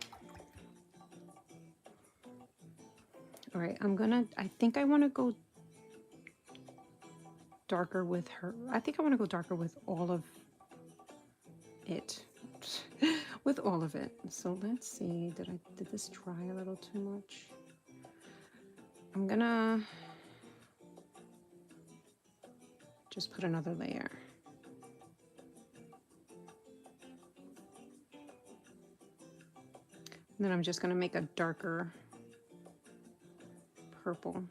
[SPEAKER 1] All right, I think I want to go darker with her. I think I want to go darker with all of it. With all of it. So let's see, did this dry a little too much? I'm gonna just put another layer. And then I'm just gonna make a darker purple.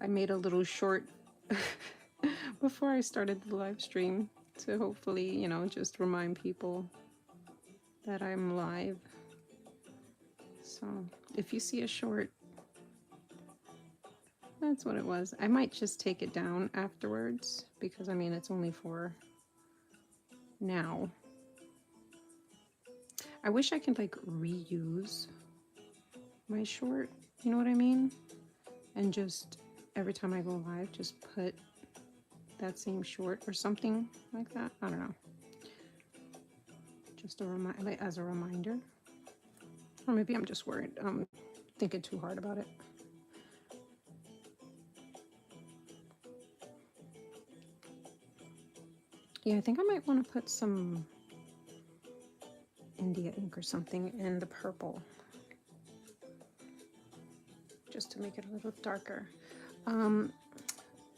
[SPEAKER 1] I made a little short before I started the live stream to hopefully, you know, just remind people that I'm live. So if you see a short, that's what it was. I might just take it down afterwards because I mean, it's only for now. I wish I could like reuse my short, you know what I mean? And just every time I go live, just put that same short or something like that. I don't know. Just a like, as a reminder. Or maybe I'm just worried. I'm thinking too hard about it. Yeah, I think I might want to put some India ink or something in the purple, just to make it a little darker.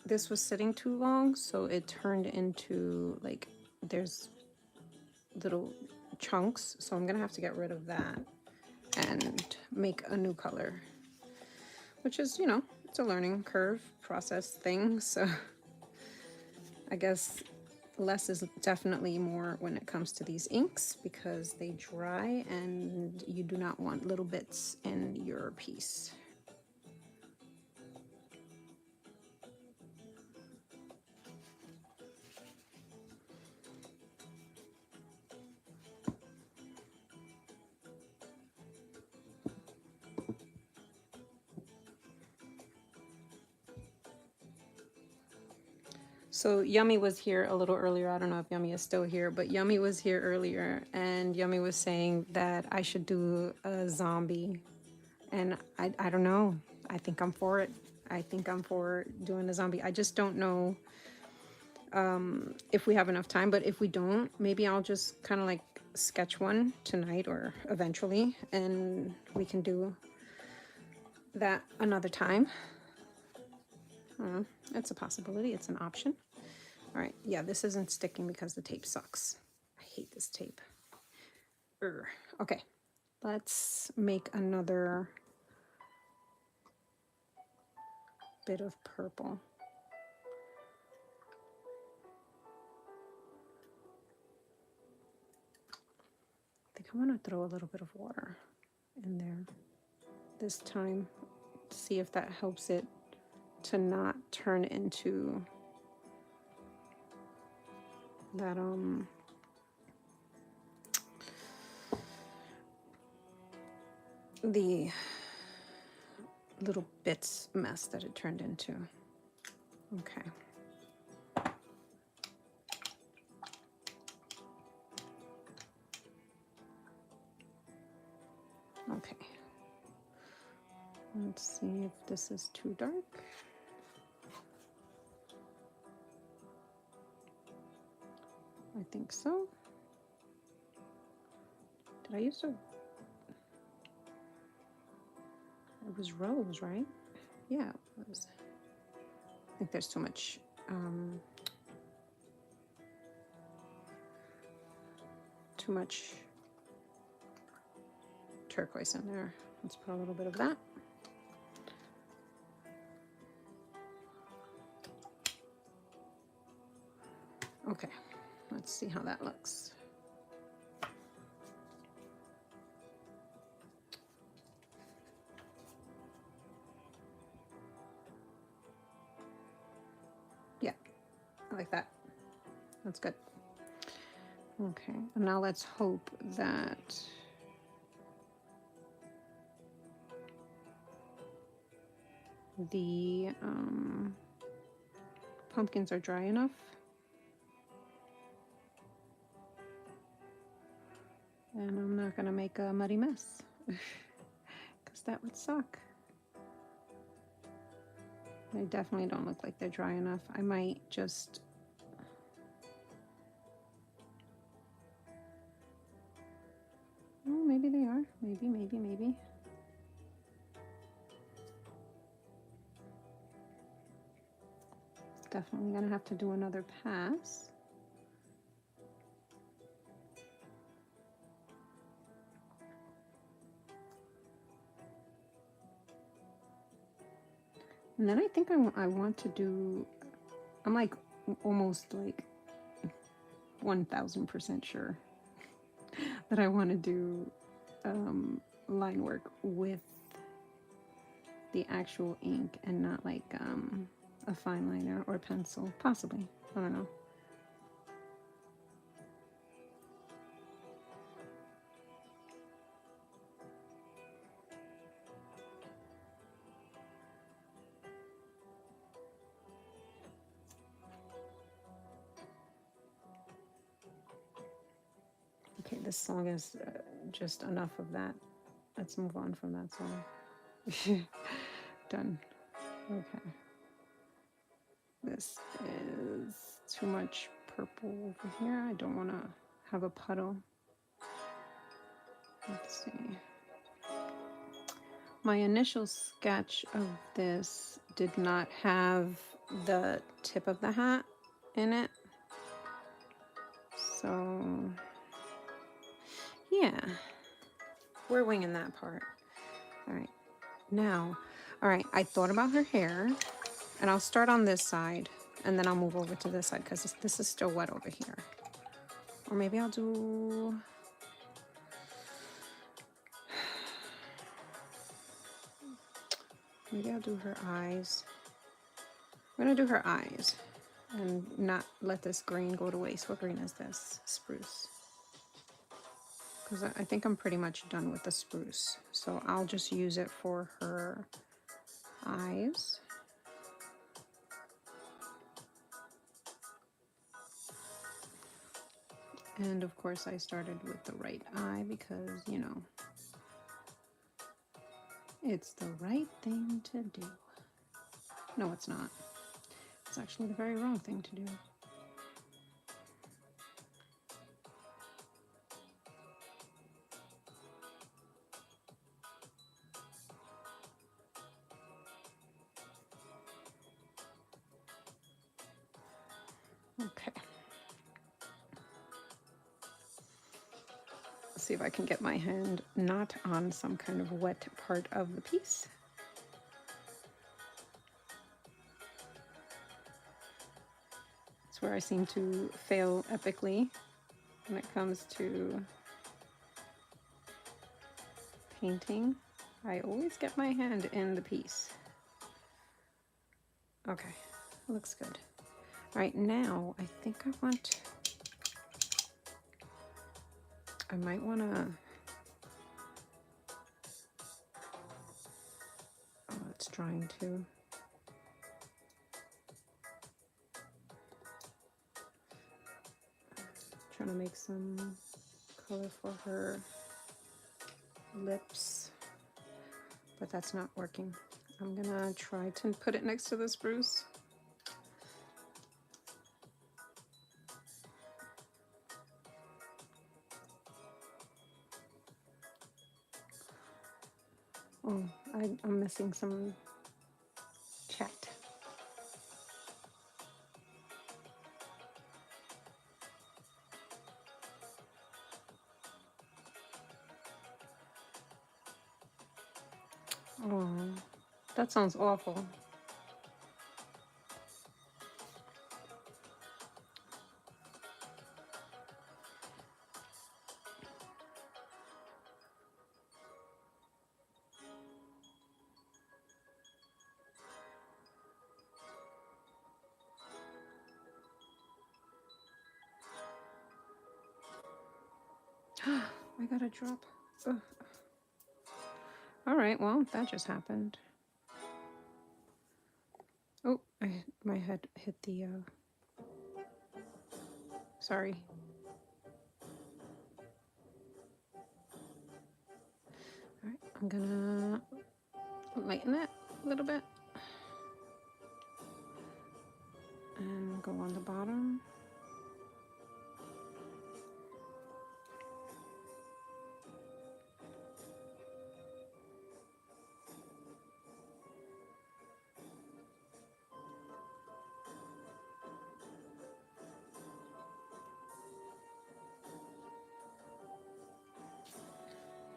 [SPEAKER 1] This was sitting too long, so it turned into like there's little chunks, so I'm gonna have to get rid of that and make a new color, which is, you know, it's a learning curve process thing. So I guess less is definitely more when it comes to these inks, because they dry and you do not want little bits in your piece. So Yummy was here a little earlier. I don't know if Yummy is still here, but Yummy was here earlier, and Yummy was saying that I should do a zombie. And I don't know. I think I'm for it. I think I'm for doing a zombie. I just don't know if we have enough time, but if we don't, maybe I'll just kind of like sketch one tonight or eventually, and we can do that another time. It's a possibility. It's an option. All right. Yeah, this isn't sticking because the tape sucks. I hate this tape. Okay. Let's make another bit of purple. I think I'm going to throw a little bit of water in there this time to see if that helps it to not turn into that the little bits mess that it turned into. Okay. Okay. Let's see if this is too dark. I think so. Did I use a... It was rose, right? Yeah, it was. I think there's too much turquoise in there. Let's put a little bit of that. Okay, let's see how that looks. Yeah, I like that. That's good. Okay, and now let's hope that the pumpkins are dry enough. And I'm not gonna make a muddy mess, because that would suck. They definitely don't look like they're dry enough. I might just... Oh, maybe they are. Maybe. Definitely gonna have to do another pass. And then I think I want to do... I'm like almost like 1000% sure that I want to do line work with the actual ink and not like a fine liner or pencil. Possibly. I don't know. Okay, this song is just enough of that. Let's move on from that song. Done. Okay. This is too much purple over here. I don't want to have a puddle. Let's see. My initial sketch of this did not have the tip of the hat in it. So, yeah. We're winging that part. All right. Now, all right, I thought about her hair, and I'll start on this side, and then I'll move over to this side, because this is still wet over here. Or maybe I'll do... Maybe I'll do her eyes. I'm gonna do her eyes and not let this green go to waste. What green is this? Spruce. Because I think I'm pretty much done with the spruce. So I'll just use it for her eyes. And of course I started with the right eye because, you know, it's the right thing to do. No, it's not. It's actually the very wrong thing to do. Okay. Let's see if I can get my hand not on some kind of wet part of the piece. It's where I seem to fail epically when it comes to painting. I always get my hand in the piece. Okay, looks good. All right, now I think I might want to... Oh, it's drying too. Trying to make some color for her lips, but that's not working. I'm gonna try to put it next to the spruce. Oh, I'm missing some chat. Oh, that sounds awful. I got a drop. Ugh. All right, well, that just happened. Oh, my head hit the, sorry. All right, I'm gonna lighten it a little bit and go on the bottom.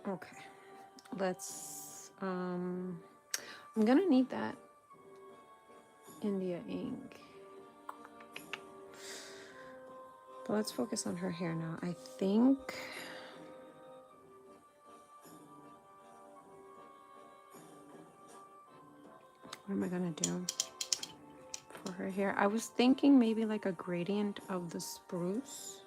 [SPEAKER 1] Okay, let's, I'm gonna need that India ink. But let's focus on her hair now. I think what am I gonna do for her hair? I was thinking maybe like a gradient of the spruce.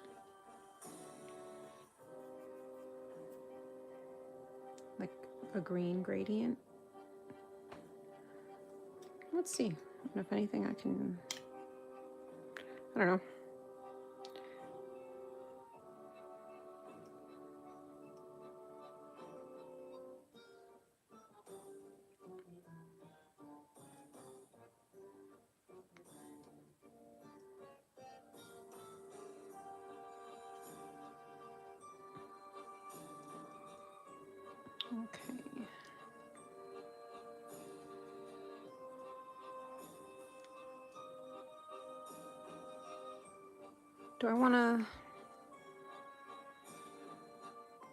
[SPEAKER 1] Like a green gradient. Let's see. If anything I can, I don't know. Okay. Do I want to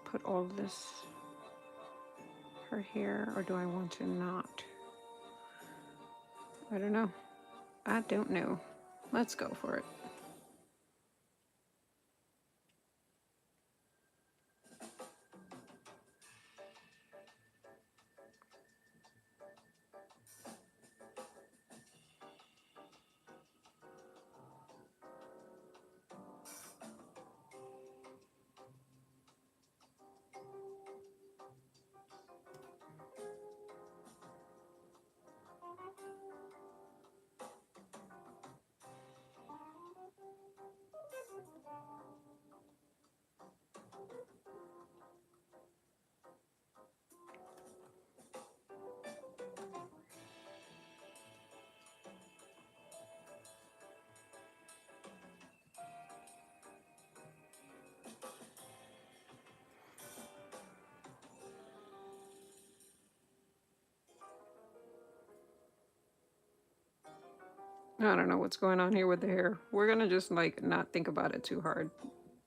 [SPEAKER 1] put all of this her hair, or do I want to not? I don't know. I don't know. Let's go for it. I don't know what's going on here with the hair. We're gonna just like not think about it too hard,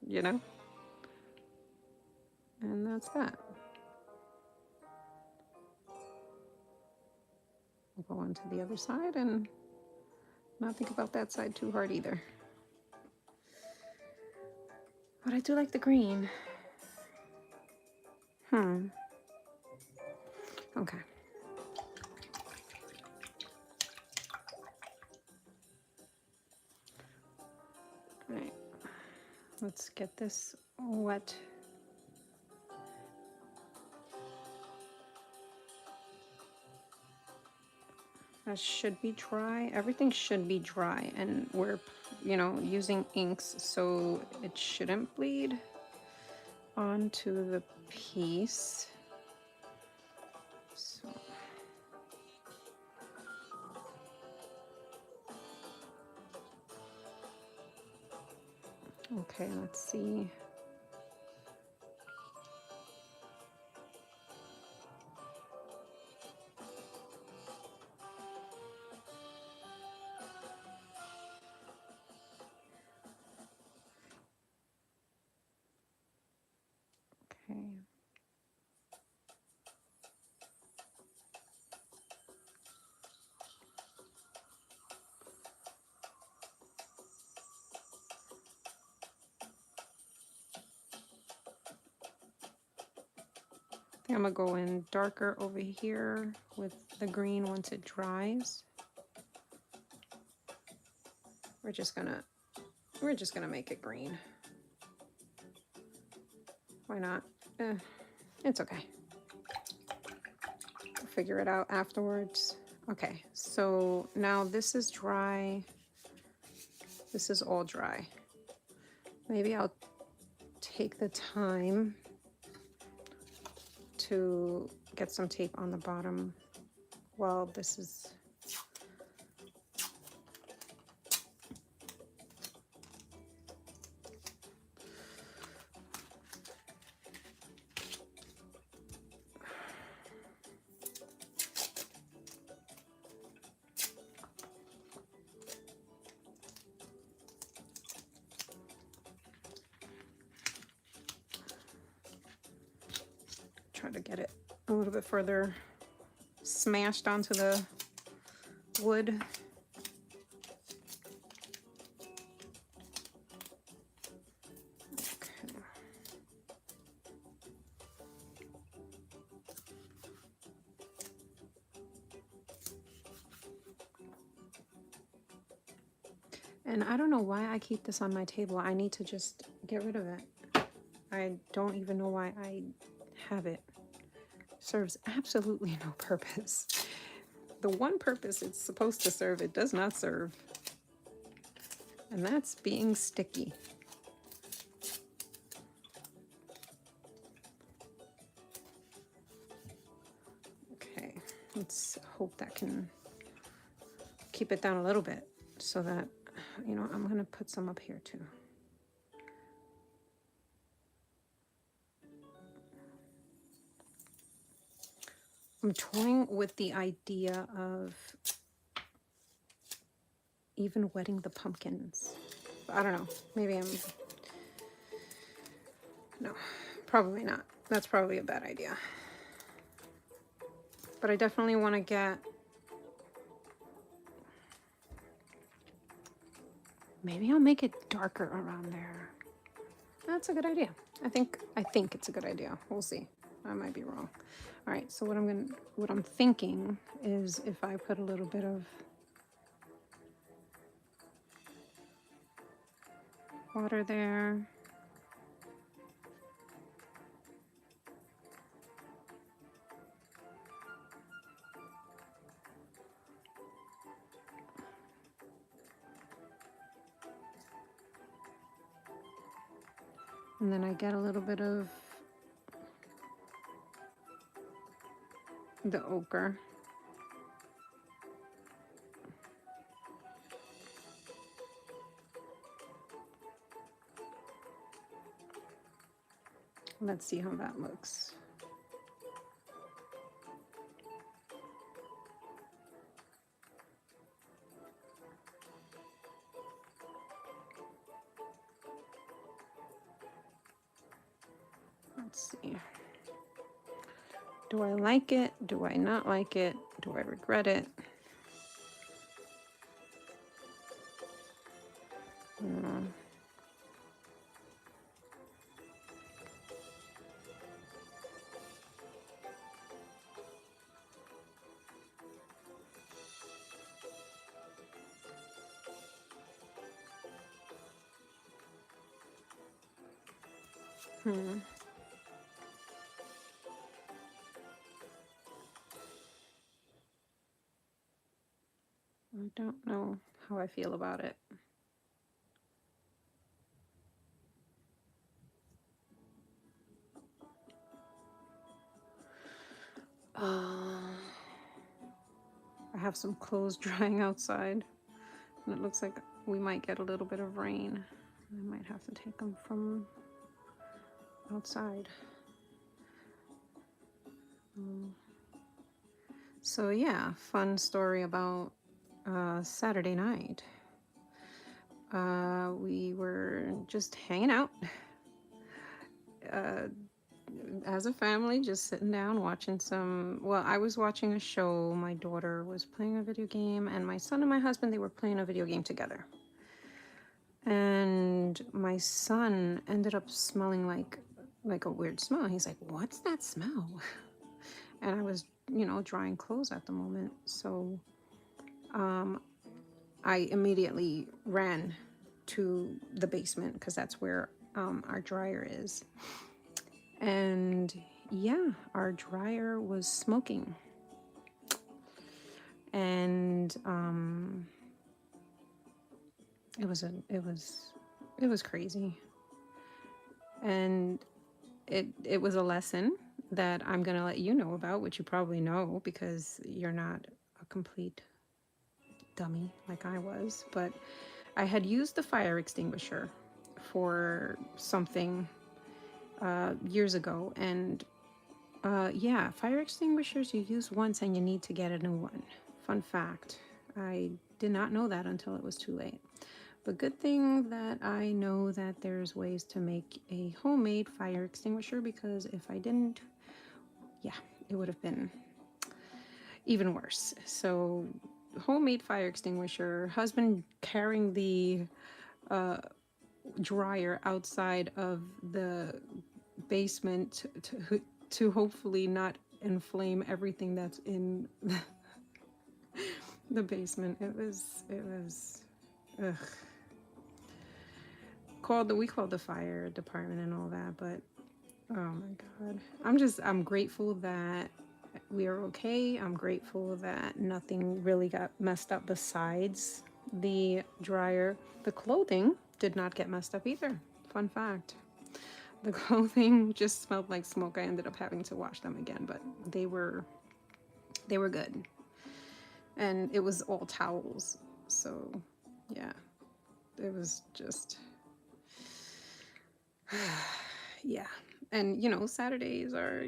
[SPEAKER 1] you know? And that's that. We'll go on to the other side and not think about that side too hard either. But I do like the green. Okay. All right. Let's get this wet. That should be dry. Everything should be dry, and we're, you know, using inks, so it shouldn't bleed onto the piece. So. Okay, let's see. Okay. I'm gonna go in darker over here with the green once it dries. We're just gonna make it green. Why not? It's okay. We'll figure it out afterwards. Okay, so now this is dry. This is all dry. Maybe I'll take the time to get some tape on the bottom while this is try to get it a little bit further smashed onto the wood. Okay. And I don't know why I keep this on my table. I need to just get rid of it. I don't even know why I have it. Serves absolutely no purpose. The one purpose it's supposed to serve, it does not serve. And that's being sticky. Okay, let's hope that can keep it down a little bit so that, you know, I'm gonna put some up here too. I'm toying with the idea of even wetting the pumpkins. I don't know, maybe no, probably not. That's probably a bad idea. But I definitely want to get, maybe I'll make it darker around there. That's a good idea. I think it's a good idea. We'll see. I might be wrong. All right, so what I'm thinking is if I put a little bit of water there. And then I get a little bit of the ochre. Let's see how that looks. Let's see. Do I like it? Do I not like it? Do I regret it? I don't know how I feel about it. I have some clothes drying outside, and it looks like we might get a little bit of rain. I might have to take them from outside. So yeah, fun story about Saturday night. We were just hanging out as a family, just sitting down watching some, well, I was watching a show, my daughter was playing a video game, and my son and my husband, they were playing a video game together. And my son ended up smelling like a weird smell. He's like, "What's that smell?" And I was, you know, drying clothes at the moment, so I immediately ran to the basement because that's where our dryer is. And yeah, our dryer was smoking. And it was crazy. And it was a lesson that I'm gonna let you know about, which you probably know because you're not a complete dummy like I was. But I had used the fire extinguisher for something years ago, and yeah, fire extinguishers you use once and you need to get a new one. Fun fact. I did not know that until it was too late. But good thing that I know that there's ways to make a homemade fire extinguisher, because if I didn't, yeah, it would have been even worse. So homemade fire extinguisher, husband carrying the dryer outside of the basement to hopefully not inflame everything that's in the basement. It was ugh. We called the fire department and all that, but oh my god. I'm grateful that we are okay. I'm grateful that nothing really got messed up besides the dryer. The clothing did not get messed up either. Fun fact. The clothing just smelled like smoke. I ended up having to wash them again, but they were good. And it was all towels. So, yeah. It was just yeah. And Saturdays are,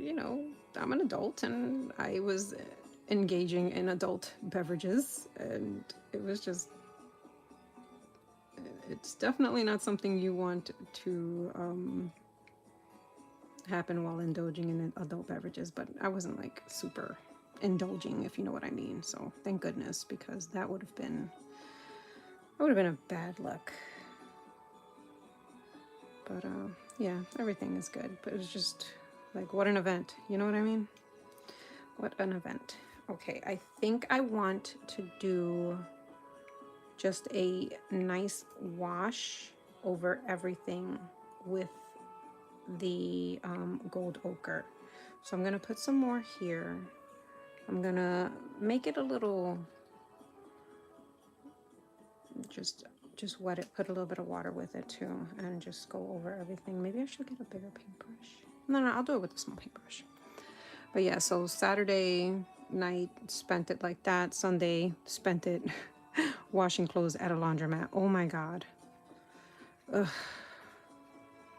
[SPEAKER 1] I'm an adult and I was engaging in adult beverages, and it's definitely not something you want to happen while indulging in adult beverages, but I wasn't like super indulging, if you know what I mean. So thank goodness, because that would have been a bad luck. But yeah, everything is good. But it was just like, what an event. You know what I mean? What an event. Okay, I think I want to do just a nice wash over everything with the gold ochre. So I'm going to put some more here. I'm going to make it a little, just wet it, put a little bit of water with it too, and just go over everything. Maybe I should get a bigger paintbrush. No, I'll do it with a small paintbrush. But yeah, so Saturday night spent it like that. Sunday spent it washing clothes at a laundromat. Oh my god. Ugh.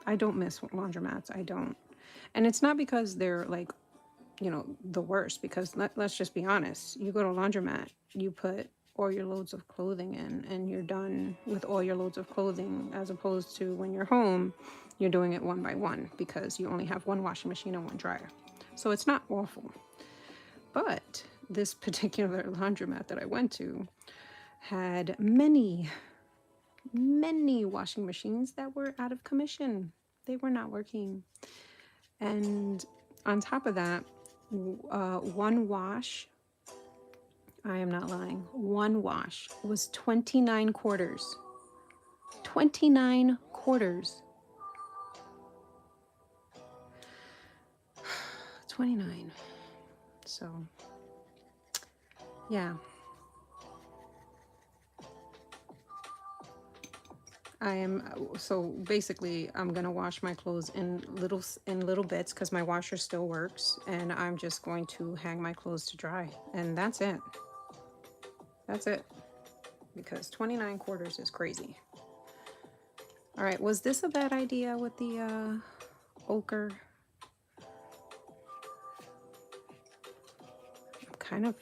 [SPEAKER 1] I don't miss laundromats. I don't. And it's not because they're like, the worst, because let's just be honest. You go to a laundromat, you put all your loads of clothing in and you're done with all your loads of clothing, as opposed to when you're home, you're doing it one by one because you only have one washing machine and one dryer. So it's not awful. But this particular laundromat that I went to had many washing machines that were out of commission. They were not working. And on top of that, one wash, I am not lying, one wash was 29 quarters. 29 quarters. 29. So, yeah. So basically I'm gonna wash my clothes in little bits because my washer still works, and I'm just going to hang my clothes to dry, and that's it. That's it. Because 29 quarters is crazy. All right, was this a bad idea with the ochre? I'm kind of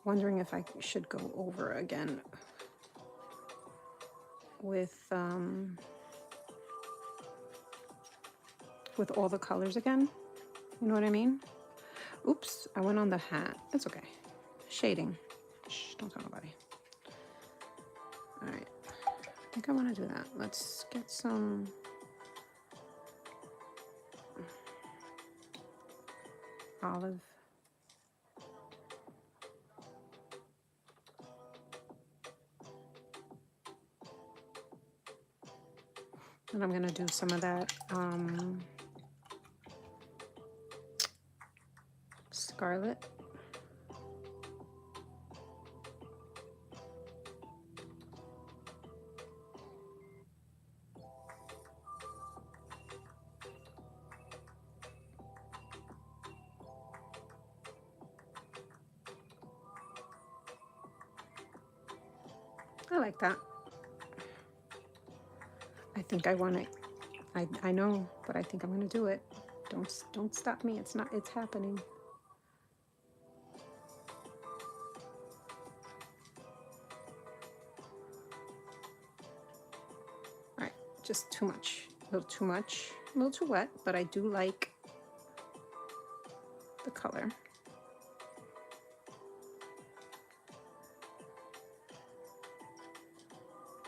[SPEAKER 1] wondering if I should go over again with all the colors again. You know what I mean? Oops, I went on the hat. It's okay. Shading. Shh, don't tell nobody. All right, I think I want to do that. Let's get some olive. And I'm gonna do some of that Scarlet. I like that. I think I want it. I know, but I think I'm gonna do it. Don't stop me. It's happening. All right, just too much. A little too much. A little too wet, but I do like the color.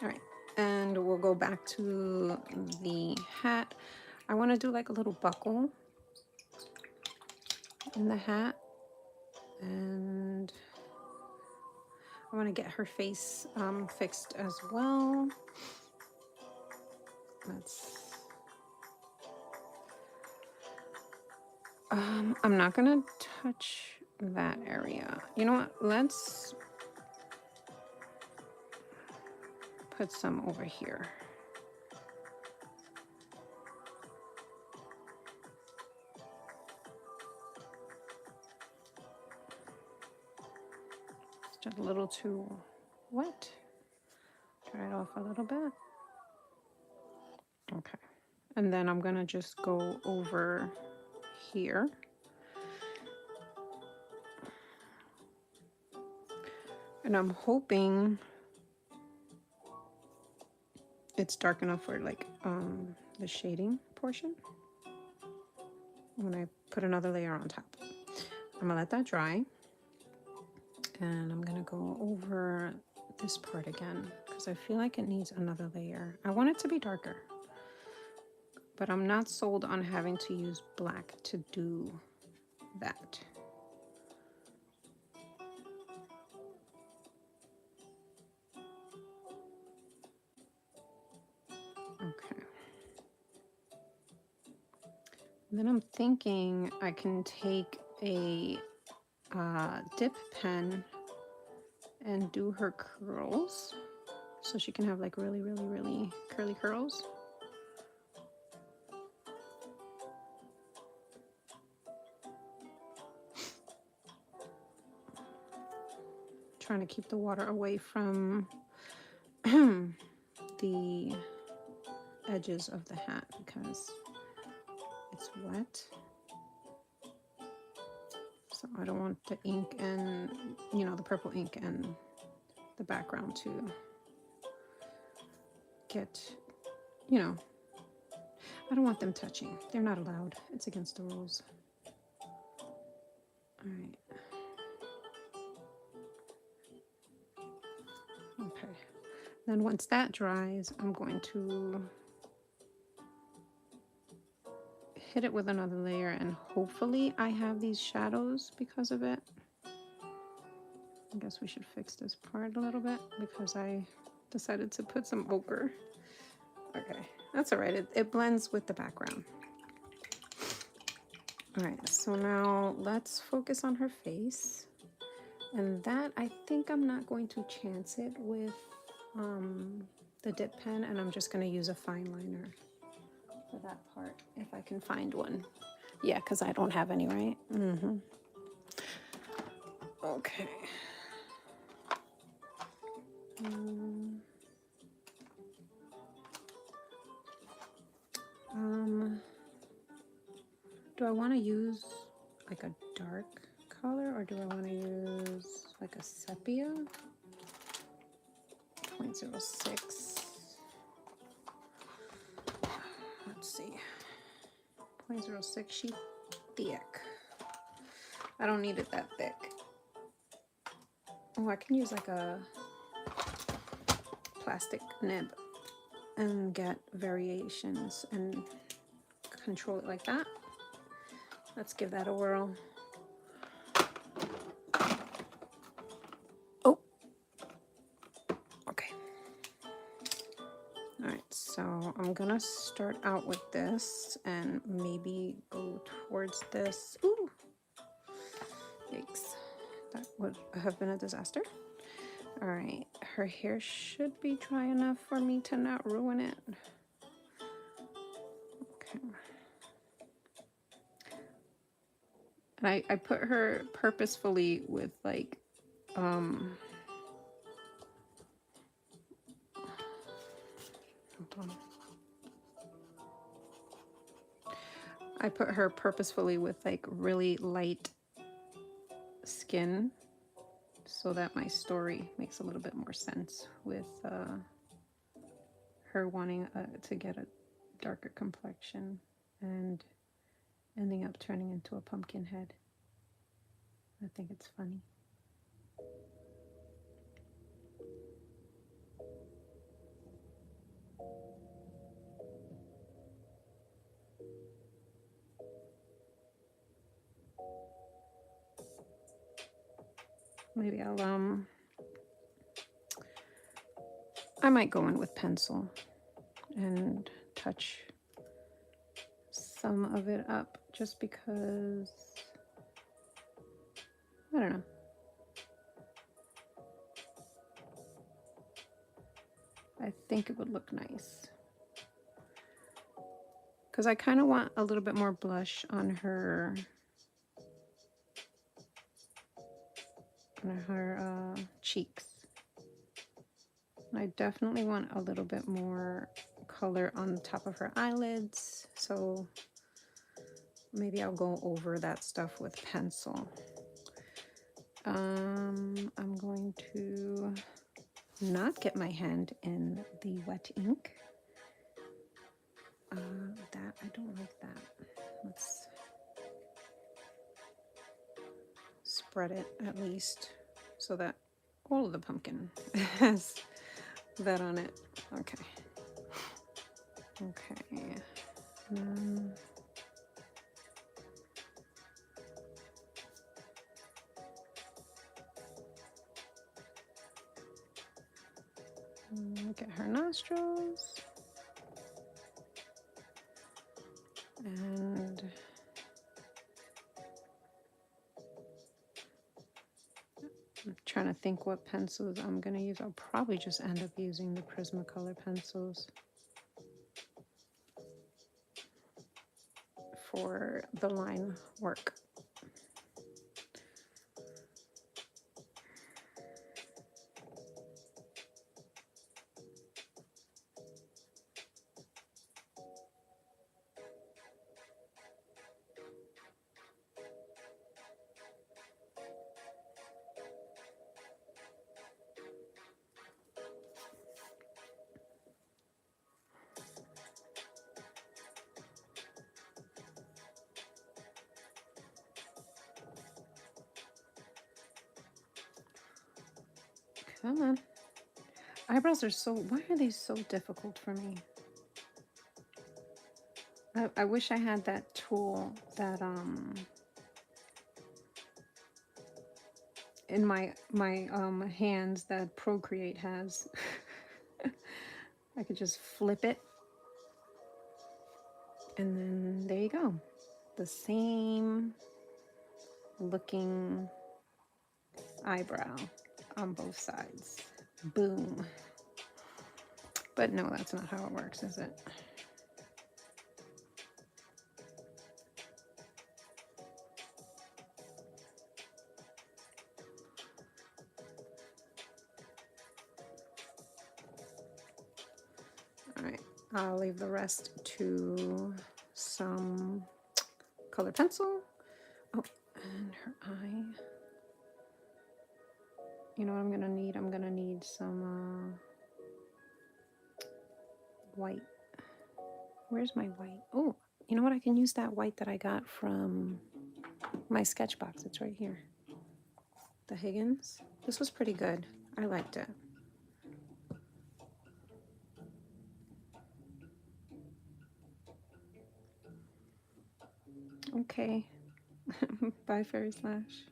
[SPEAKER 1] All right, and we'll go back to the hat. I want to do like a little buckle in the hat, and I want to get her face fixed as well. I'm not gonna touch that area. You know what? Let's put some over here. It's just a little too wet. Dry it off a little bit. Okay. And then I'm gonna just go over here. And I'm hoping it's dark enough for like the shading portion when I put another layer on top. I'm gonna let that dry, and I'm gonna go over this part again because I feel like it needs another layer. I want it to be darker, but I'm not sold on having to use black to do that. Okay. And then I'm thinking I can take a dip pen and do her curls so she can have like really, really, really curly curls. Trying to keep the water away from the edges of the hat because it's wet. So I don't want the ink and, you know, the purple ink and the background to get, you know, I don't want them touching. They're not allowed. It's against the rules. All right. Okay. Then once that dries, I'm going to hit it with another layer, and hopefully I have these shadows because of it. I guess we should fix this part a little bit because I decided to put some ochre. Okay, that's all right. It blends with the background. All right, so now let's focus on her face. And that, I think I'm not going to chance it with the dip pen, and I'm just going to use a fine liner for that part if I can find one. Yeah, because I don't have any, right? Okay. Do I want to use like a dark color, or do I want to use like a sepia? 0.06. Let's see. 0.06 sheet thick. I don't need it that thick. Oh, I can use like a plastic nib and get variations and control it like that. Let's give that a whirl. Oh, okay. All right, so I'm gonna start out with this and maybe go towards this. Ooh, Yikes. That would have been a disaster. All right, her hair should be dry enough for me to not ruin it. Okay. And I put her purposefully with like, hold on. I put her purposefully with like really light skin so that my story makes a little bit more sense with her wanting to get a darker complexion and ending up turning into a pumpkin head. I think it's funny. Maybe I might go in with pencil and touch some of it up just because, I don't know. I think it would look nice. Because I kind of want a little bit more blush on her cheeks. And I definitely want a little bit more color on the top of her eyelids. So maybe I'll go over that stuff with pencil. I'm going to not get my hand in the wet ink. I don't like that. Let's spread it at least so that all of the pumpkin has that on it. Okay. Okay. Look at her nostrils. And I'm trying to think what pencils I'm going to use. I'll probably just end up using the Prismacolor pencils for the line work. Come on. Eyebrows are so, why are they so difficult for me? I wish I had that tool that in my hands that Procreate has. I could just flip it and then there you go. The same looking eyebrow on both sides. Boom. But no, that's not how it works, is it? All right, I'll leave the rest to some colored pencil. Oh, and her eye. You know what I'm gonna need? I'm gonna need some white. Where's my white? Oh, you know what? I can use that white that I got from my sketch box. It's right here. The Higgins. This was pretty good. I liked it. Okay. Bye, Fairy Slash.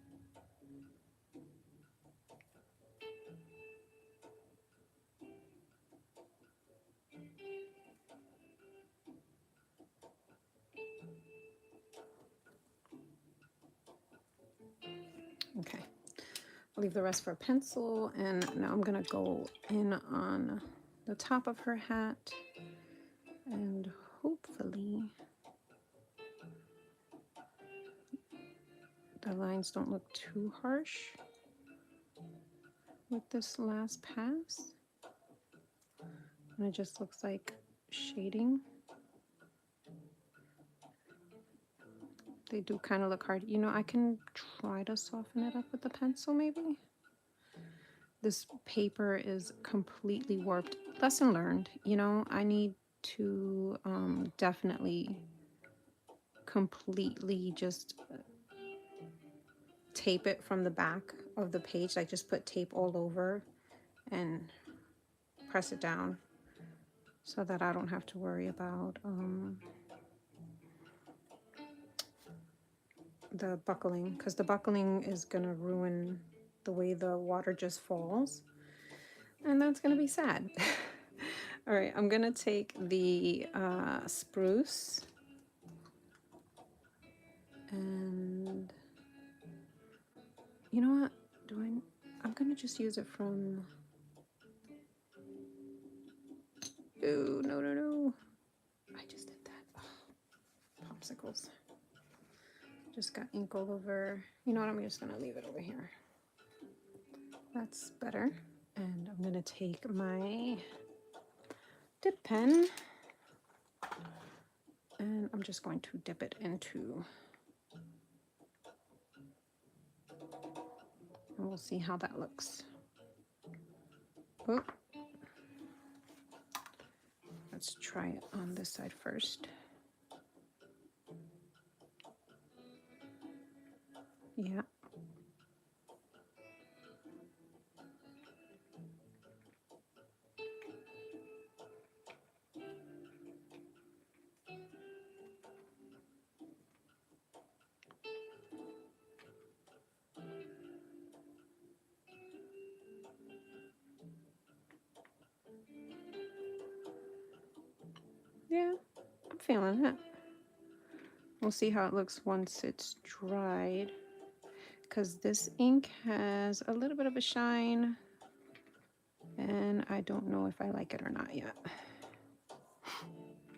[SPEAKER 1] Okay, I'll leave the rest for a pencil, and now I'm gonna go in on the top of her hat, and hopefully the lines don't look too harsh with this last pass, and it just looks like shading. They do kind of look hard. You know, I can try to soften it up with the pencil maybe. This paper is completely warped. Lesson learned. You know, I need to definitely completely just tape it from the back of the page. Like just put tape all over and press it down so that I don't have to worry about the buckling, because the buckling is gonna ruin the way the water just falls, and that's gonna be sad. All right, I'm gonna take the spruce, and you know what? I'm gonna just use it from. Oh no no no! I just did that. Oh, popsicles. Just got ink all over. You know what? I'm just gonna leave it over here. That's better. And I'm gonna take my dip pen, and I'm just going to dip it into, and we'll see how that looks. Oh, let's try it on this side first. Yeah. Yeah, I'm feeling it. We'll see how it looks once it's dried, because this ink has a little bit of a shine, and I don't know if I like it or not yet.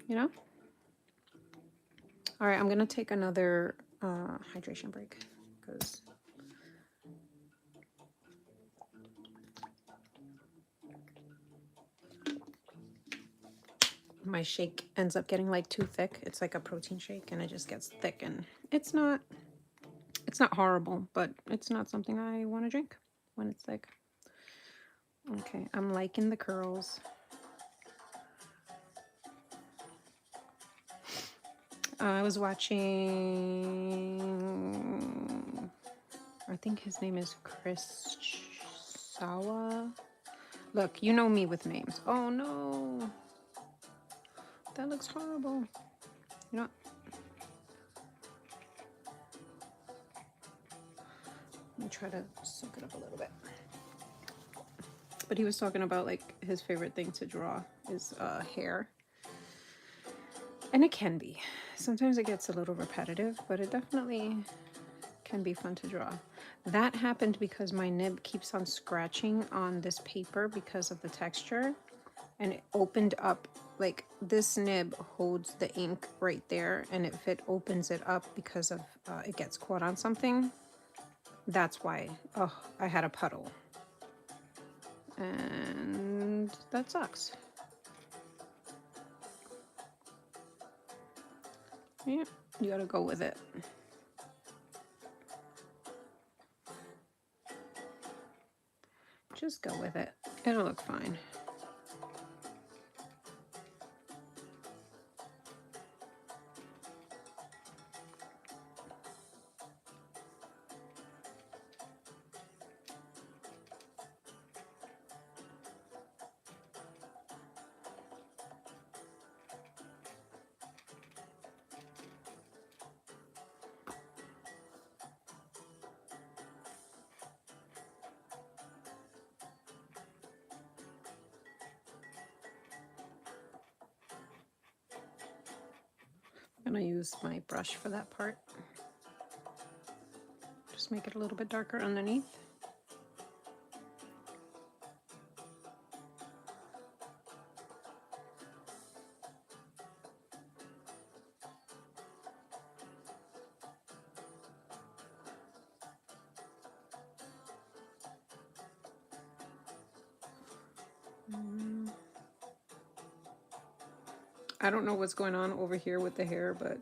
[SPEAKER 1] You know? All right, I'm gonna take another hydration break, because my shake ends up getting like too thick. It's like a protein shake, and it just gets thick, and it's not horrible, but it's not something I want to drink when it's thick. Okay, I'm liking the curls. I was watching, I think his name is Chris Sawa. Look, you know me with names. Oh no, that looks horrible. You know what? Let me try to soak it up a little bit. But he was talking about like his favorite thing to draw is hair. And it can be. Sometimes it gets a little repetitive, but it definitely can be fun to draw. That happened because my nib keeps on scratching on this paper because of the texture, and it opened up, like this nib holds the ink right there, and if it opens it up because of it gets caught on something, that's why I had a puddle, and that sucks. Yeah, you gotta go with it. Just go with it. It'll look fine. I'm gonna use my brush for that part. Just make it a little bit darker underneath. I don't know what's going on over here with the hair, but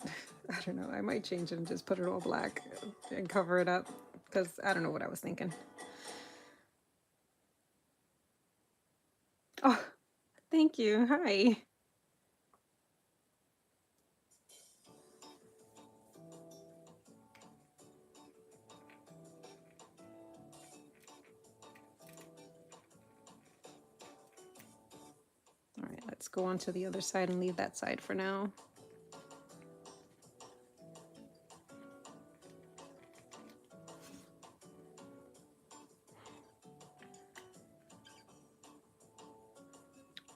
[SPEAKER 1] I don't know. I might change it and just put it all black and cover it up because I don't know what I was thinking. Oh, thank you. Hi. All right, let's go on to the other side and leave that side for now.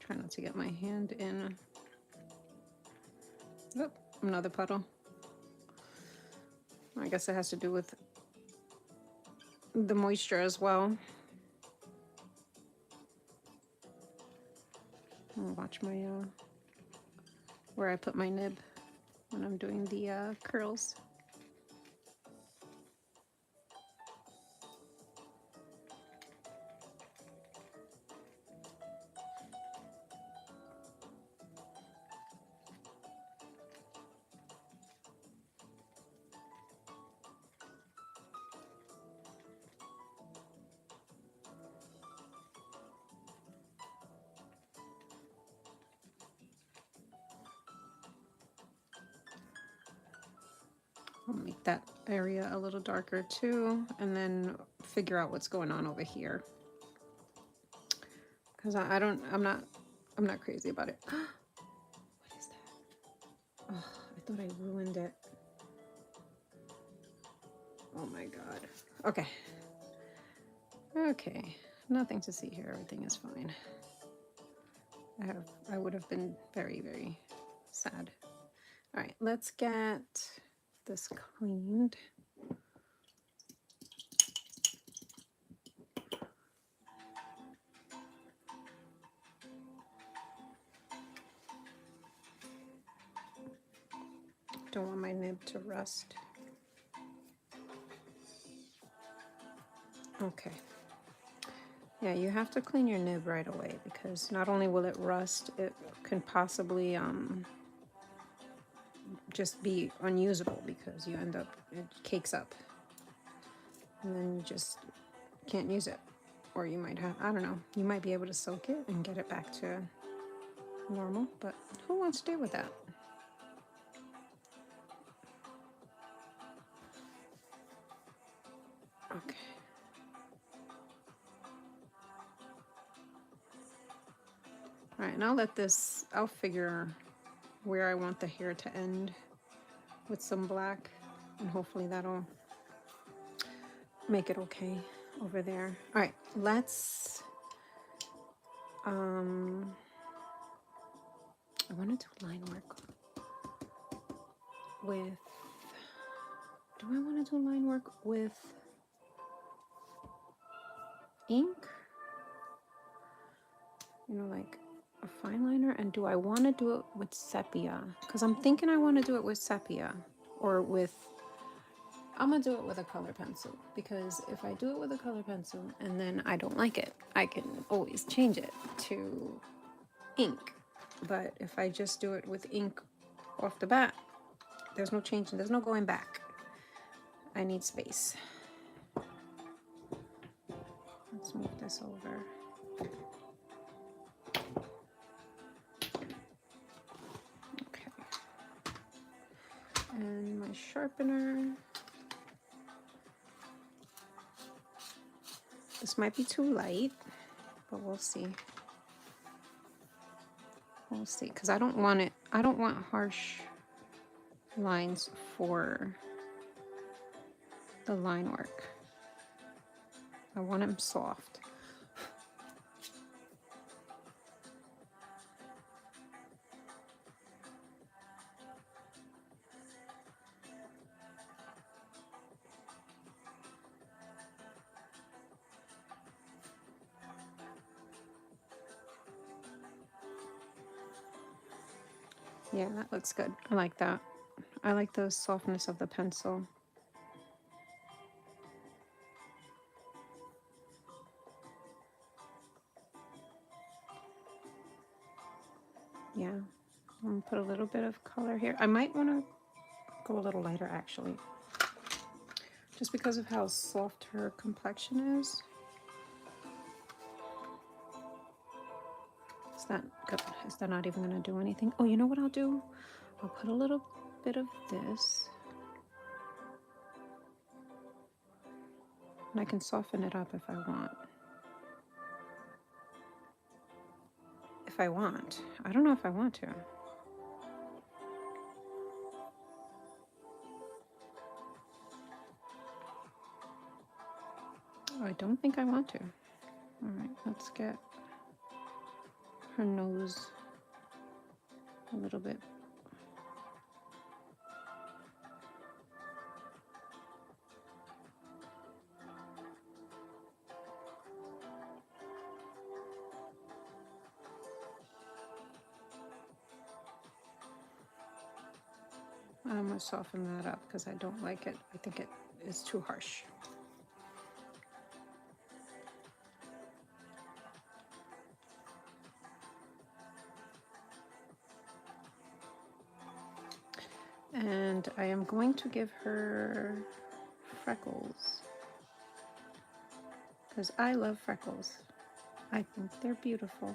[SPEAKER 1] Try not to get my hand in. Oh, another puddle. I guess it has to do with the moisture as well. I'll watch my where I put my nib when I'm doing the curls. I'll make that area a little darker too, and then figure out what's going on over here. Because I'm not crazy about it. What is that? Oh, I thought I ruined it. Oh my God. Okay. Okay. Nothing to see here. Everything is fine. I would have been very, very sad. All right, let's get this cleaned. Don't want my nib to rust. Okay. Yeah, you have to clean your nib right away because not only will it rust, it can possibly just be unusable because you end up, it cakes up. And then you just can't use it. Or you might have, I don't know, you might be able to soak it and get it back to normal, but who wants to deal with that? Okay. All right, and I'll let this, I'll figure where I want the hair to end with some black, and hopefully that'll make it okay over there. All right, let's, I want to do line work with, do I want to do line work with ink? You know, like a fine liner, and do I want to do it with sepia? Because I'm thinking I want to do it with sepia, or with, I'm gonna do it with a color pencil, because if I do it with a color pencil and then I don't like it, I can always change it to ink. But if I just do it with ink off the bat, there's no changing, there's no going back. I need space. Let's move this over. And my sharpener. This might be too light, but we'll see. We'll see, because I don't want it, I don't want harsh lines for the line work. I want them soft. Yeah, that looks good. I like that. I like the softness of the pencil. Yeah, I'm gonna put a little bit of color here. I might want to go a little lighter actually, just because of how soft her complexion is. Is that good? Is that not even gonna do anything? Oh, you know what I'll do? I'll put a little bit of this. And I can soften it up if I want. If I want. I don't know if I want to. Oh, I don't think I want to. All right, let's get her nose a little bit. I'm gonna soften that up because I don't like it. I think it is too harsh. And I am going to give her freckles because I love freckles. I think they're beautiful.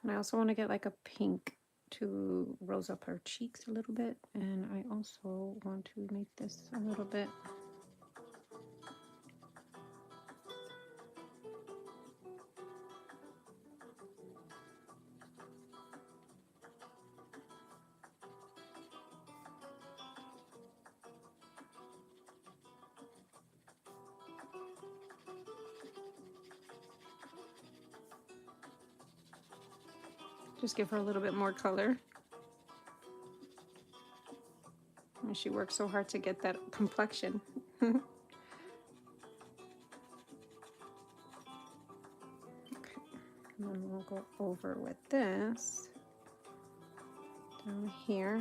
[SPEAKER 1] And I also want to get like a pink to rose up her cheeks a little bit. And I also want to make this a little bit. Just give her a little bit more color. And she works so hard to get that complexion. Okay, and then we'll go over with this down here,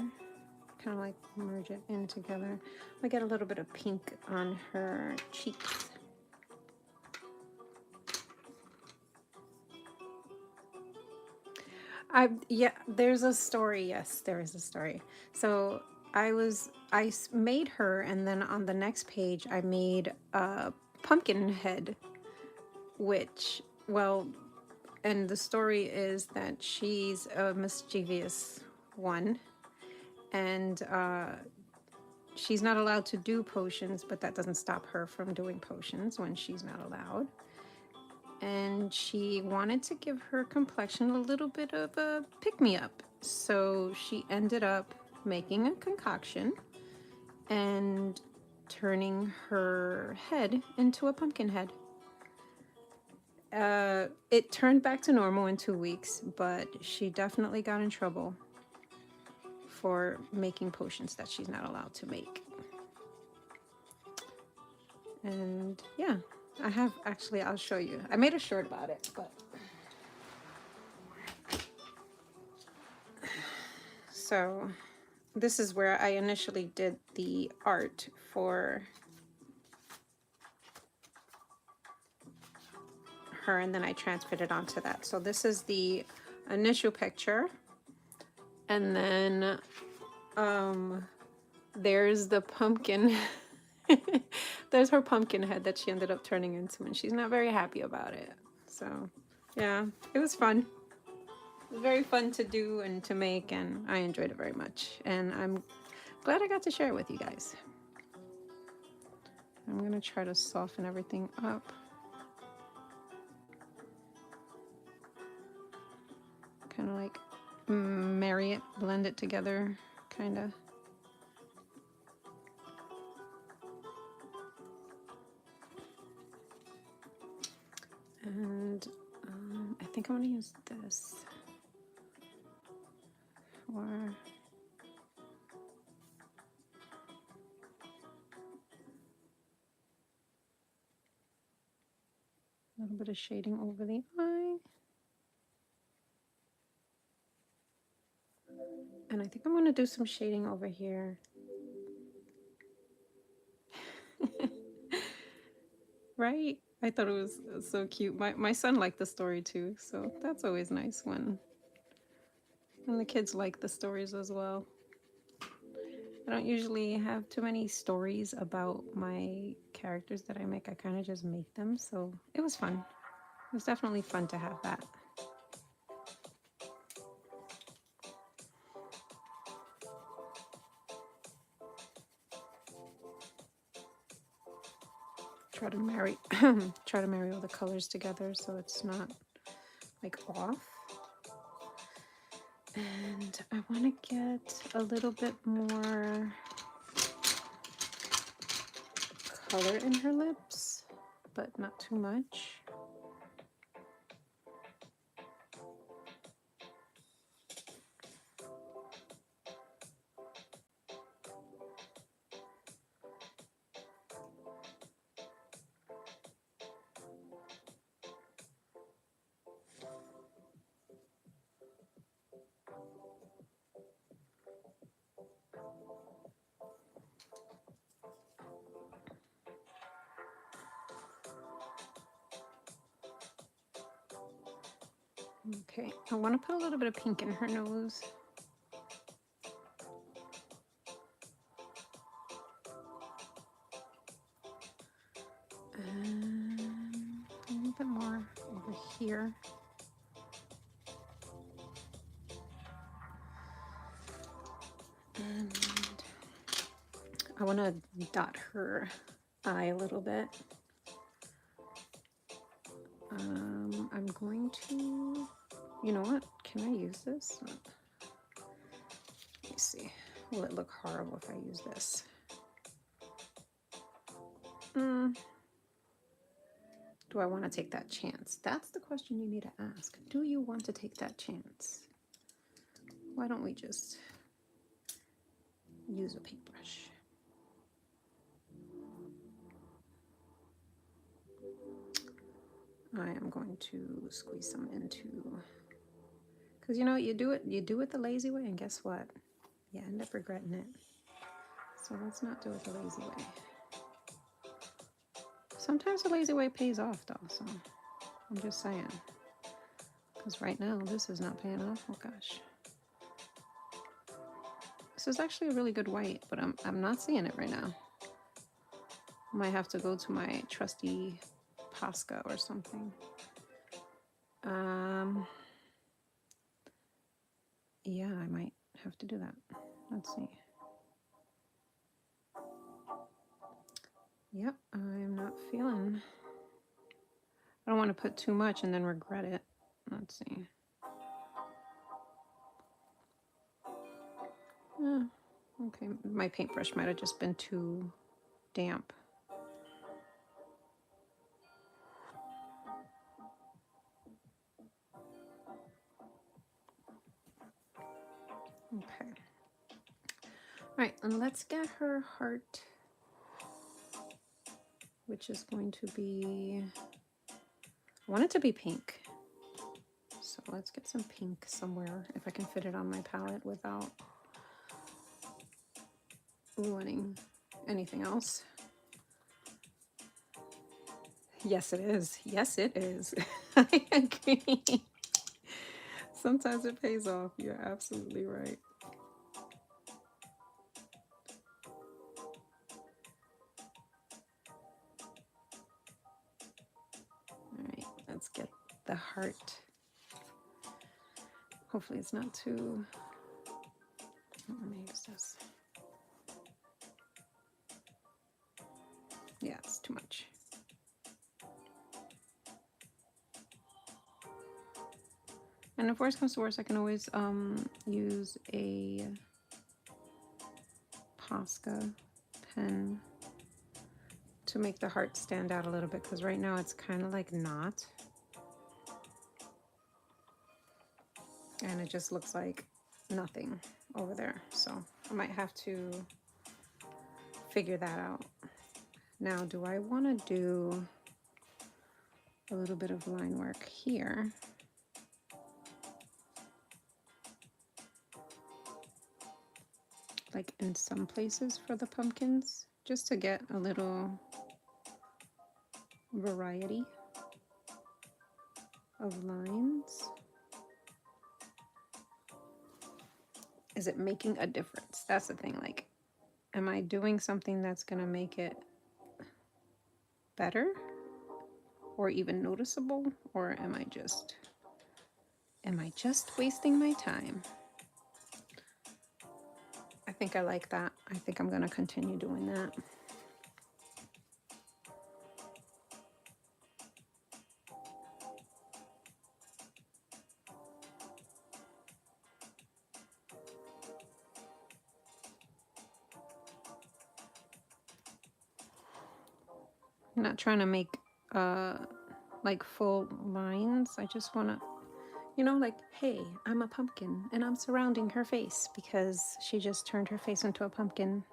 [SPEAKER 1] kind of like merge it in together. I get a little bit of pink on her cheeks. Yeah, there's a story. Yes, there is a story. So I made her, and then on the next page I made a pumpkin head, which, well, and the story is that she's a mischievous one, and she's not allowed to do potions, but that doesn't stop her from doing potions when she's not allowed. And she wanted to give her complexion a little bit of a pick-me-up. So she ended up making a concoction and turning her head into a pumpkin head. It turned back to normal in 2 weeks, but she definitely got in trouble for making potions that she's not allowed to make. And yeah, I have actually, I'll show you. I made a short about it, but so this is where I initially did the art for her, and then I transferred it onto that. So this is the initial picture, and then there's the pumpkin. There's her pumpkin head that she ended up turning into, and she's not very happy about it. So yeah, it was fun. It was very fun to do and to make, and I enjoyed it very much. And I'm glad I got to share it with you guys. I'm gonna try to soften everything up. Kind of like marry it, blend it together, kind of. And I think I'm gonna use this for a little bit of shading over the eye. And I think I'm gonna do some shading over here. Right? I thought it was so cute. My son liked the story too, so that's always nice when the kids like the stories as well. I don't usually have too many stories about my characters that I make. I kind of just make them, so it was fun. It was definitely fun to have that. Try to marry try to marry all the colors together so it's not like off. And I want to get a little bit more color in her lips, but not too much. Okay, I want to put a little bit of pink in her nose. And a little bit more over here. And I want to dot her eye a little bit. I'm going to, you know what? Can I use this? Let me see. Will it look horrible if I use this? Do I want to take that chance? That's the question you need to ask. Do you want to take that chance? Why don't we just use a paintbrush? I am going to squeeze some into, because you know, you do it the lazy way, and guess what? You end up regretting it. So let's not do it the lazy way. Sometimes the lazy way pays off though, so I'm just saying. Because right now, this is not paying off. Oh gosh. This is actually a really good white, but I'm not seeing it right now. I might have to go to my trusty Posca or something. Yeah, I might have to do that. Let's see. Yep, I'm not feeling. I don't want to put too much and then regret it. Let's see. Okay, my paintbrush might have just been too damp. Okay. All right, and let's get her heart, which is going to be, I want it to be pink. So let's get some pink somewhere, if I can fit it on my palette without ruining anything else. Yes, it is. Yes, it is. I agree. Sometimes it pays off. You're absolutely right. All right, let's get the heart. Hopefully it's not too, let me use this. Yeah, it's too much. And if worst comes to worst, I can always use a Posca pen to make the heart stand out a little bit, because right now it's kind of like not. and it just looks like nothing over there. So I might have to figure that out. Now, do I want to do a little bit of line work here? Like in some places for the pumpkins, just to get a little variety of lines. Is it making a difference? That's the thing. Like, am I doing something that's gonna make it better or even noticeable, or am I just wasting my time? I think I like that. I think I'm gonna continue doing that. I'm not trying to make like full lines. I just want to, you know, like, hey, I'm a pumpkin and I'm surrounding her face because she just turned her face into a pumpkin.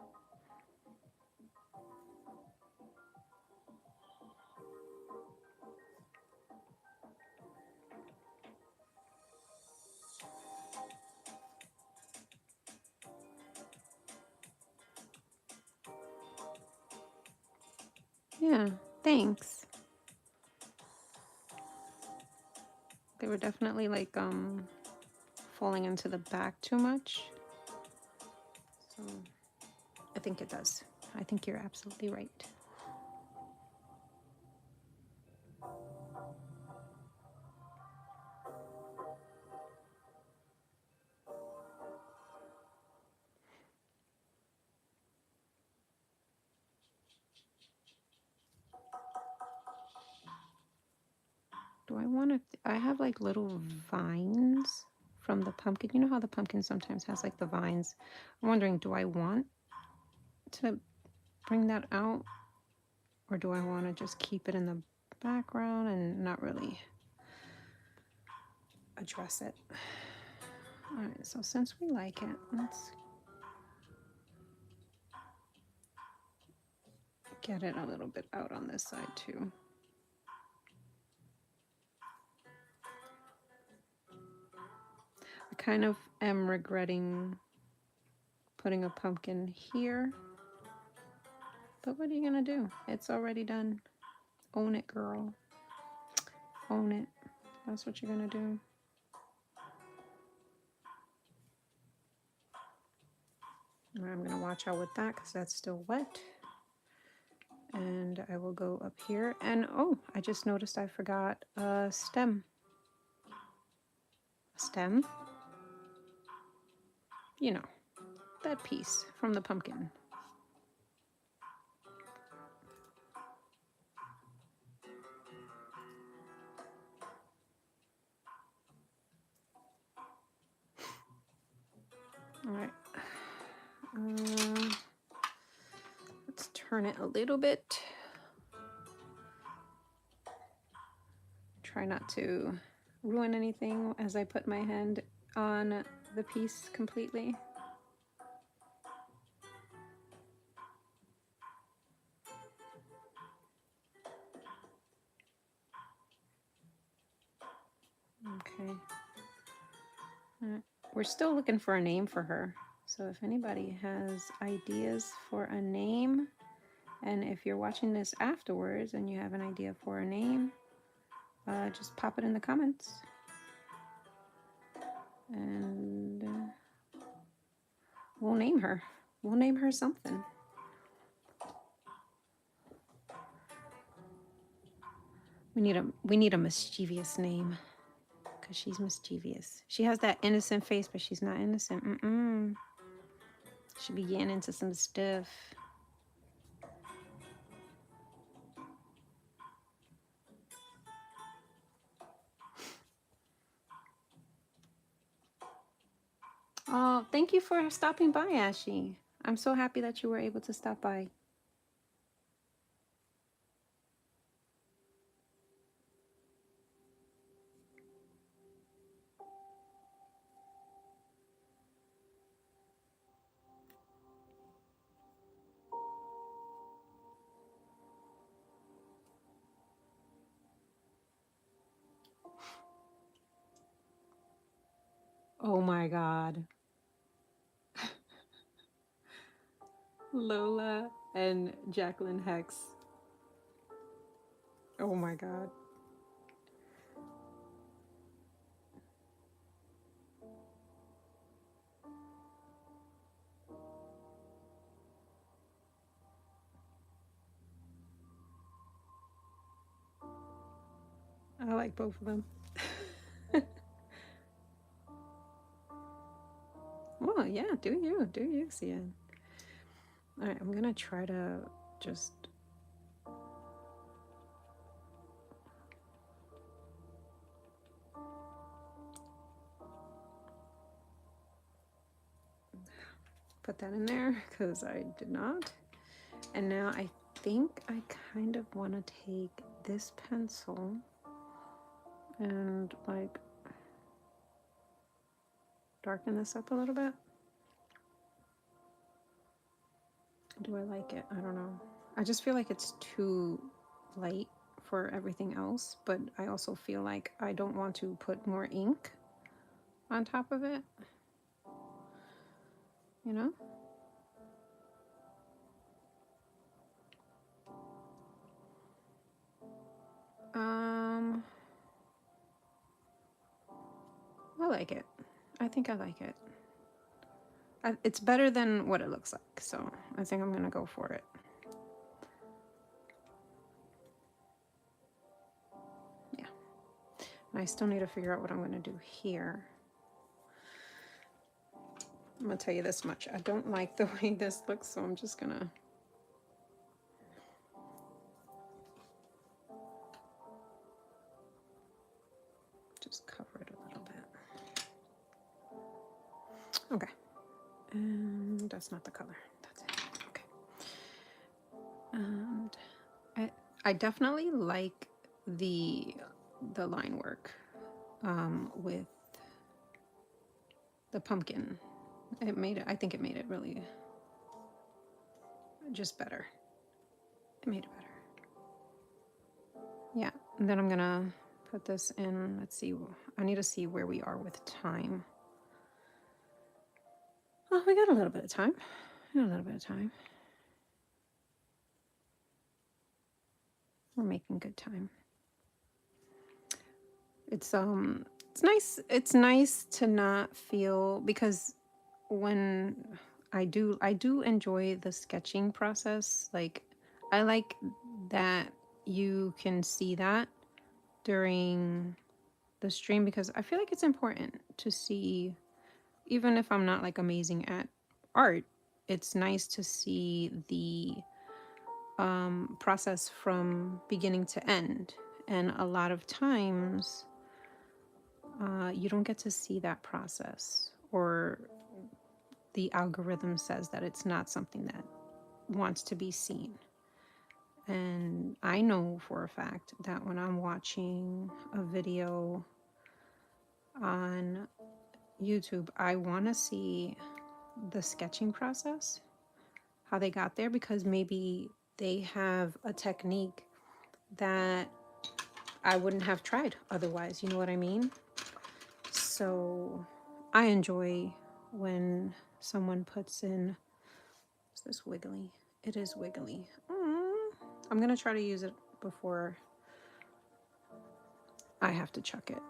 [SPEAKER 1] Yeah, thanks. They were definitely like falling into the back too much. So I think it does. I think you're absolutely right. Do I want to, I have like little vines from the pumpkin. You know how the pumpkin sometimes has like the vines. I'm wondering, do I want to bring that out, or do I want to just keep it in the background and not really address it? All right, so since we like it, let's get it a little bit out on this side too. I kind of am regretting putting a pumpkin here, but what are you gonna do? It's already done. Own it, girl. Own it. That's what you're gonna do. I'm gonna watch out with that because that's still wet. And I will go up here. And oh, I just noticed I forgot a stem. A stem? You know, that piece from the pumpkin. All right. Let's turn it a little bit. Try not to ruin anything as I put my hand on the piece completely. Okay. We're still looking for a name for her. So if anybody has ideas for a name, and if you're watching this afterwards and you have an idea for a name, just pop it in the comments. And we'll name her. We'll name her something. We need a mischievous name because she's mischievous. She has that innocent face, but she's not innocent. She be getting into some stuff. Oh, thank you for stopping by, Ashy. I'm so happy that you were able to stop by. Oh my God. Lola and Jacqueline Hex. Oh my God. I like both of them. Well, yeah, do you, Cian? All right, I'm gonna try to just put that in there because I did not. And now I think I kind of want to take this pencil and like darken this up a little bit. Do I like it? I don't know. I just feel like it's too light for everything else, but I also feel like I don't want to put more ink on top of it, you know? I like it. I think I like it. It's better than what it looks like, so I think I'm gonna go for it. Yeah. And I still need to figure out what I'm gonna do here. I'm gonna tell you this much. I don't like the way this looks, so I'm just gonna just cover it a little bit. Okay. And that's not the color. That's it. Okay. And I definitely like the line work with the pumpkin. It made it, I think it made it really just better. It made it better. Yeah. And then I'm gonna put this in. Let's see. I need to see where we are with time. Oh, we got a little bit of time. We got a little bit of time. We're making good time. It's nice. It's nice to not feel, because when I do enjoy the sketching process. Like, I like that you can see that during the stream, because I feel like it's important to see, even if I'm not like amazing at art, it's nice to see the process from beginning to end. And a lot of times you don't get to see that process, or the algorithm says that it's not something that wants to be seen. And I know for a fact that when I'm watching a video on YouTube, I want to see the sketching process, how they got there, because maybe they have a technique that I wouldn't have tried otherwise. You know what I mean? So I enjoy when someone puts in, is this wiggly? It is wiggly. I'm going to try to use it before I have to chuck it.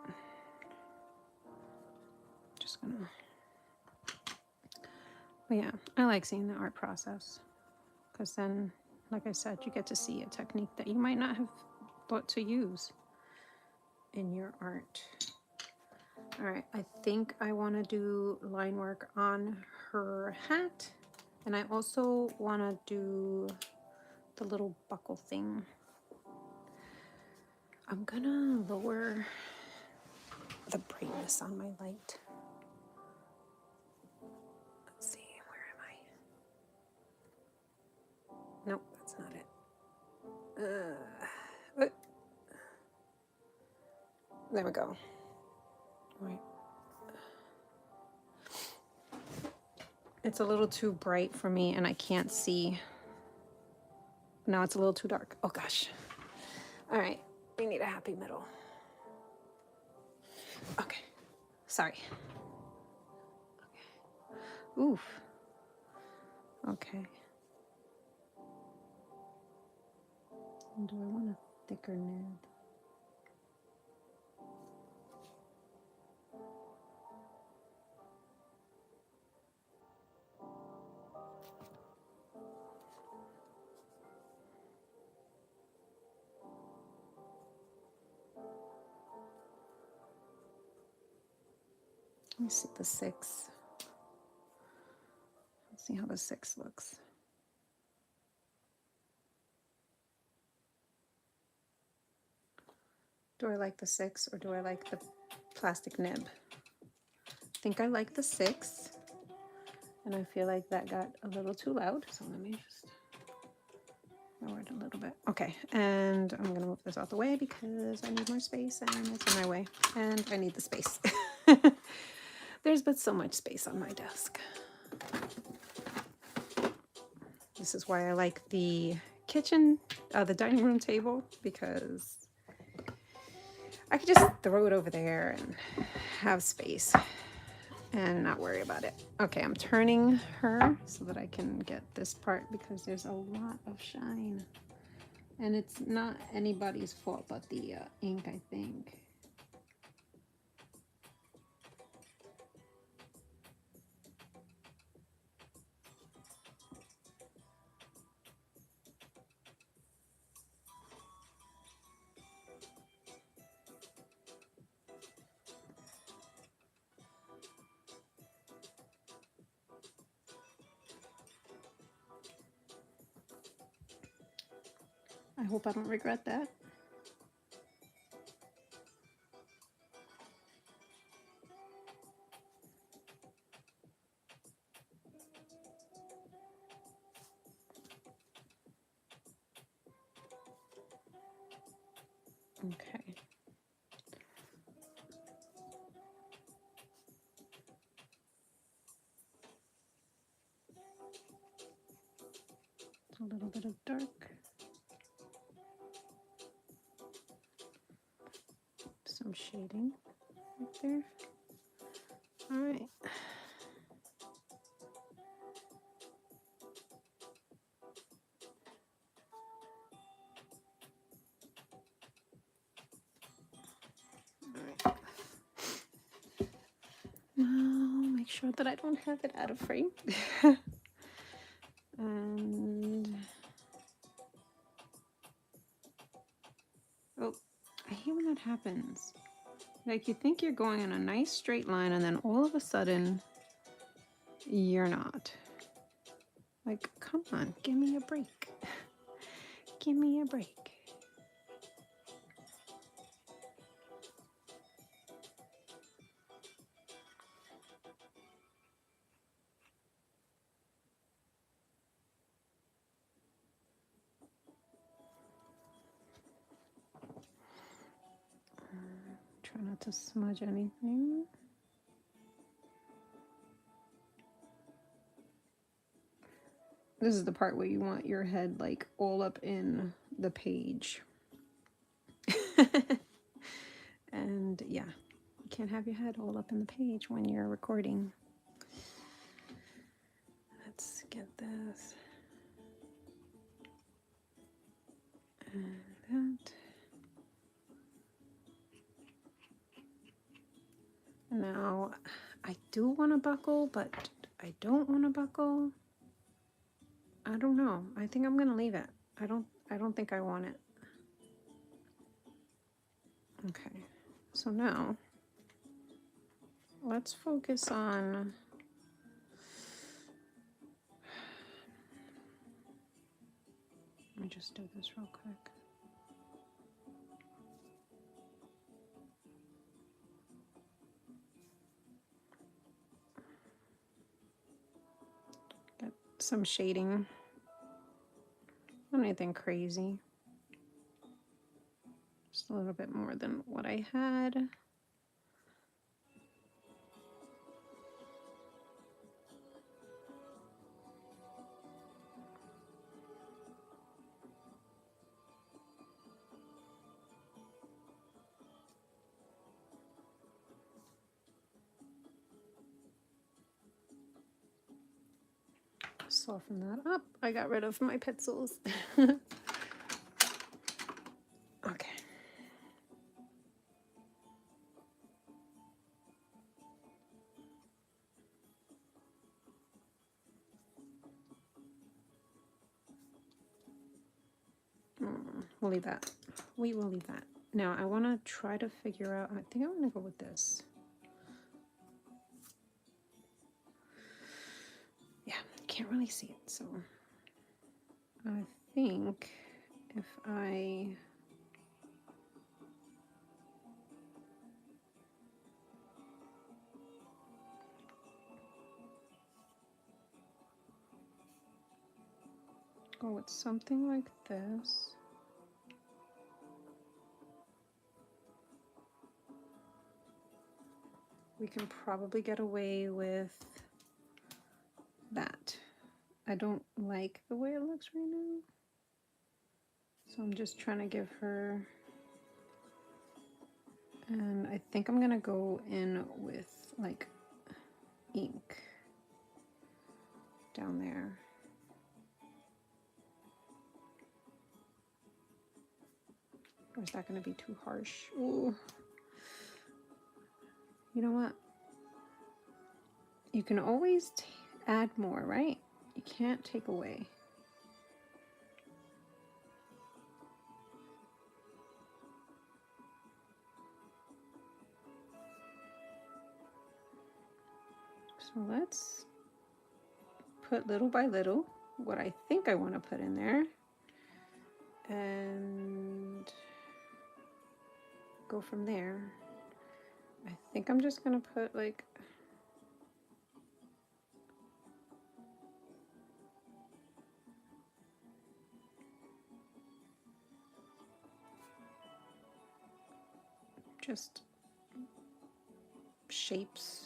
[SPEAKER 1] Just gonna. But yeah, I like seeing the art process, because then, like I said, you get to see a technique that you might not have thought to use in your art. All right, I think I want to do line work on her hat, and I also want to do the little buckle thing. I'm gonna lower the brightness on my light. Let's see, where am I? Nope, that's not it. There we go. All right. It's a little too bright for me and I can't see. Now it's a little too dark. Oh gosh. All right, we need a happy middle. Okay, sorry. Oof. Okay. Do I want a thicker nib? Let me see the 6. Let's see how the 6 looks. Do I like the 6 or do I like the plastic nib? I think I like the 6. And I feel like that got a little too loud. So let me just lower it a little bit. Okay, and I'm gonna move this out the way because I need more space and it's in my way. And I need the space. There's but so much space on my desk. This is why I like the kitchen, the dining room table, because I could just throw it over there and have space and not worry about it. Okay, I'm turning her so that I can get this part because there's a lot of shine. And it's not anybody's fault but the ink, I think. I hope I don't regret that. Okay. A little bit of dark. Some shading right there. All right. Now make sure that I don't have it out of frame. And oh, I hate when that happens. Like you think you're going in a nice straight line and then all of a sudden you're not. Like, come on, give me a break. Give me a break. Try not to smudge anything. This is the part where you want your head like all up in the page. And yeah, you can't have your head all up in the page when you're recording. Let's get this. And that. Now, I do want to buckle, but I don't want to buckle. I don't know. I think I'm gonna leave it. I don't think I want it. Okay. So now let's focus on let me just do this real quick. Get some shading. Not anything crazy. Just a little bit more than what I had. soften that up. I got rid of my pencils. Okay. We'll leave that. We will leave that. Now I want to try to figure out, I think I'm going to go with this. Yeah, can't really see it. So I think if I go with something like this. We can probably get away with that. I don't like the way it looks right now. So I'm just trying to give her, and I think I'm gonna go in with like ink down there. Or is that gonna be too harsh? Ooh. You know what? You can always add more, right? You can't take away. So let's put little by little what I think I want to put in there and go from there. I think I'm just gonna put like just shapes.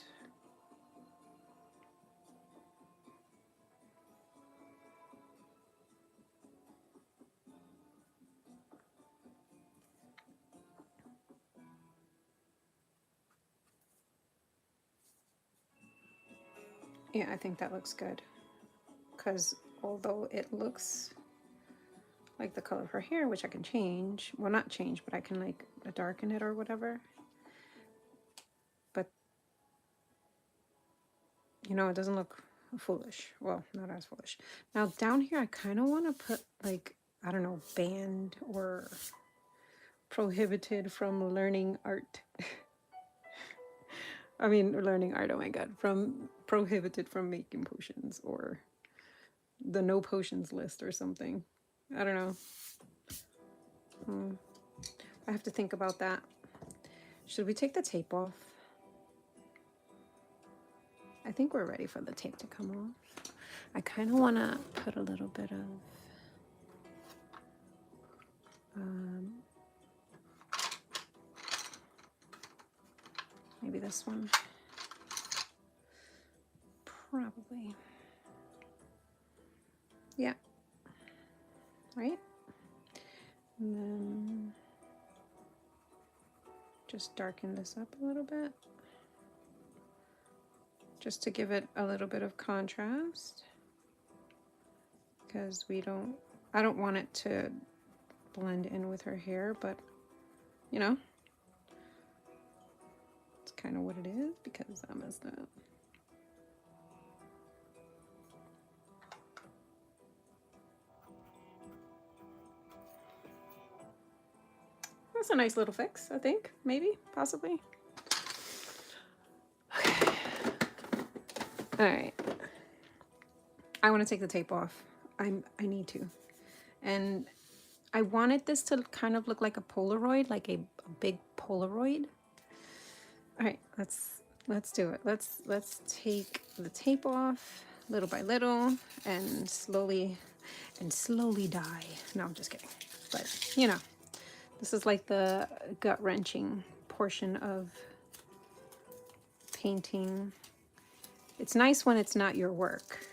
[SPEAKER 1] Yeah, I think that looks good. Because although it looks like the color of her hair, which I can change, well, not change, but I can like darken it or whatever. But, you know, it doesn't look foolish. Well, not as foolish. Now down here, I kind of want to put like, I don't know, banned or prohibited from learning art. I mean, learning art, oh my god, from prohibited from making potions or the no potions list or something. I don't know. I have to think about that. Should we take the tape off? I think we're ready for the tape to come off. I kind of want to put a little bit of maybe this one. Probably. Yeah. Right? And then just darken this up a little bit. Just to give it a little bit of contrast. Because I don't want it to blend in with her hair, but you know, it's kind of what it is because I messed up. That's a nice little fix, I think. Maybe, possibly. Okay. All right. I want to take the tape off. I need to. And I wanted this to kind of look like a Polaroid, like a big Polaroid. All right, let's do it. Let's take the tape off little by little and slowly die. No, I'm just kidding. But you know, this is like the gut-wrenching portion of painting. It's nice when it's not your work.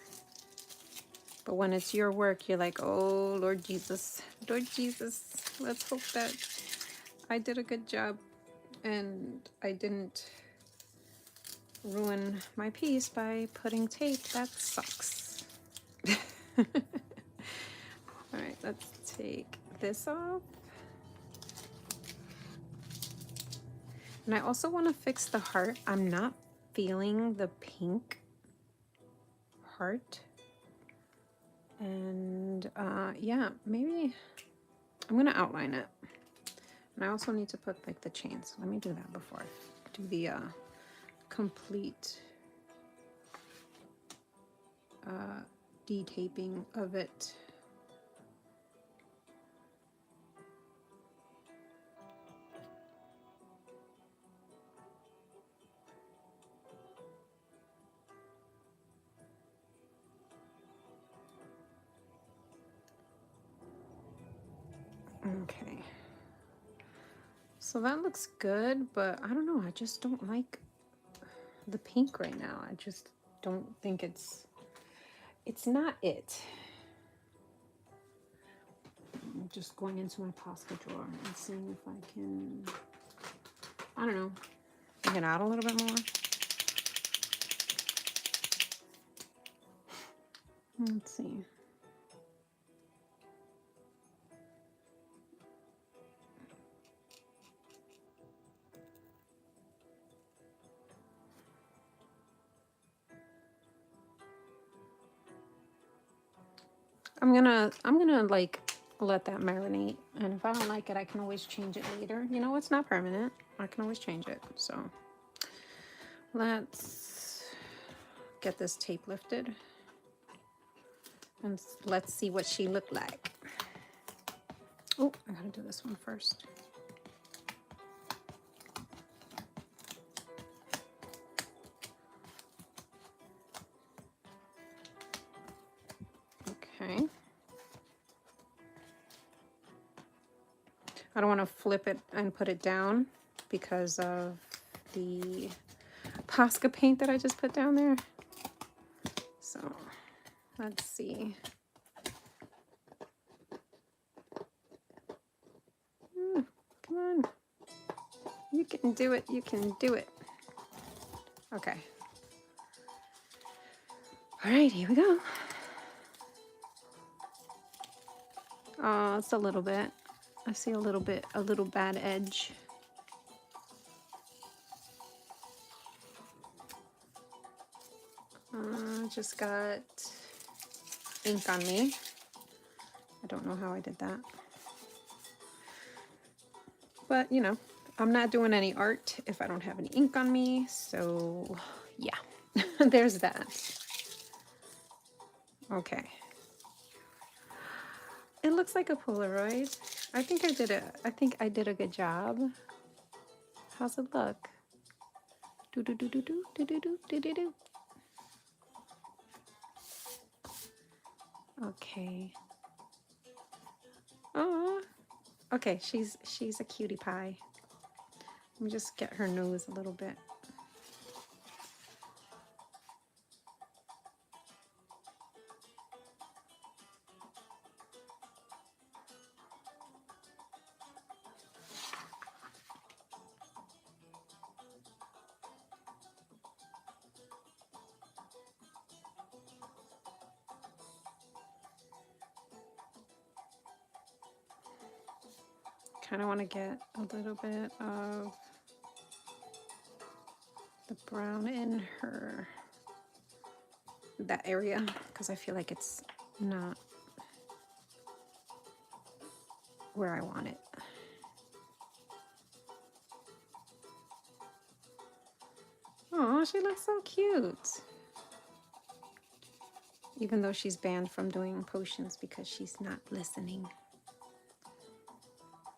[SPEAKER 1] But when it's your work, you're like, oh, Lord Jesus, let's hope that I did a good job and I didn't ruin my piece by putting tape. That sucks. All right, let's take this off. And I also want to fix the heart. I'm not feeling the pink heart. And yeah, maybe I'm going to outline it. And I also need to put like the chains. Let me do that before I do the complete detaping of it. Okay. So that looks good, but I don't know. I just don't like the pink right now. I just don't think it's not it. I'm just going into my Posca drawer and seeing if I can, I don't know, bring it out a little bit more. Let's see. I'm gonna like let that marinate, and if I don't like it, I can always change it later. You know, it's not permanent. I can always change it. So let's get this tape lifted and let's see what she looked like. Oh, I gotta do this one first. Okay. I don't want to flip it and put it down because of the Posca paint that I just put down there. So let's see. Come on. You can do it. You can do it. Okay. All right, here we go. Oh, it's a little bit. I see a little bad edge. Just got ink on me. I don't know how I did that. But, you know, I'm not doing any art if I don't have any ink on me. So, yeah, there's that. Okay. It looks like a Polaroid. I think I did a good job. How's it look? Do do do do do do do do do do do. Okay. Oh. Okay, she's a cutie pie. Let me just get her nose a little bit. Kind of want to get a little bit of the brown in that area because I feel like it's not where I want it. Oh, she looks so cute. Even though she's banned from doing potions because she's not listening.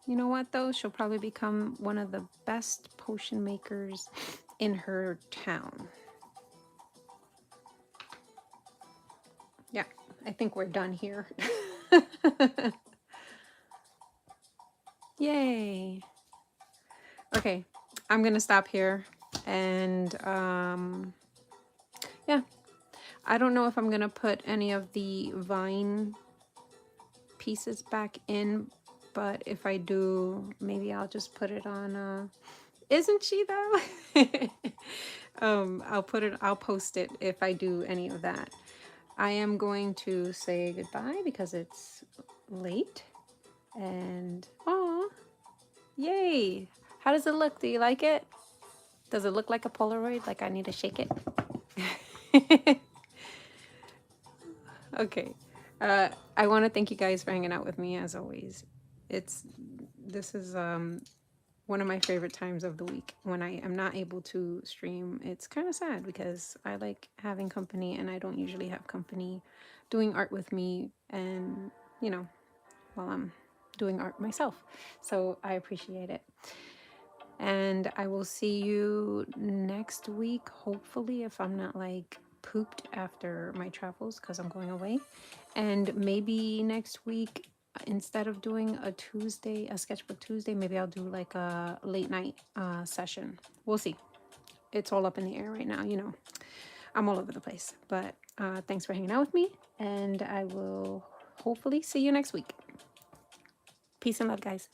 [SPEAKER 1] You know what though? She'll probably become one of the best potion makers in her town. Yeah, I think we're done here. Yay. Okay, I'm gonna stop here and yeah, I don't know if I'm gonna put any of the vine pieces back in, but if I do, maybe I'll just put it on isn't she though? I'll post it if I do any of that. I am going to say goodbye because it's late. And, oh, yay. How does it look? Do you like it? Does it look like a Polaroid? Like I need to shake it? Okay. I want to thank you guys for hanging out with me as always. This is one of my favorite times of the week when I am not able to stream. It's kind of sad because I like having company and I don't usually have company doing art with me and, you know, while I'm doing art myself. So I appreciate it. And I will see you next week, hopefully, if I'm not like pooped after my travels because I'm going away. And maybe next week, instead of doing a Tuesday, a Sketchbook Tuesday, maybe I'll do like a late night session. We'll see. It's all up in the air right now, you know. I'm all over the place. But thanks for hanging out with me, and I will hopefully see you next week. Peace and love, guys.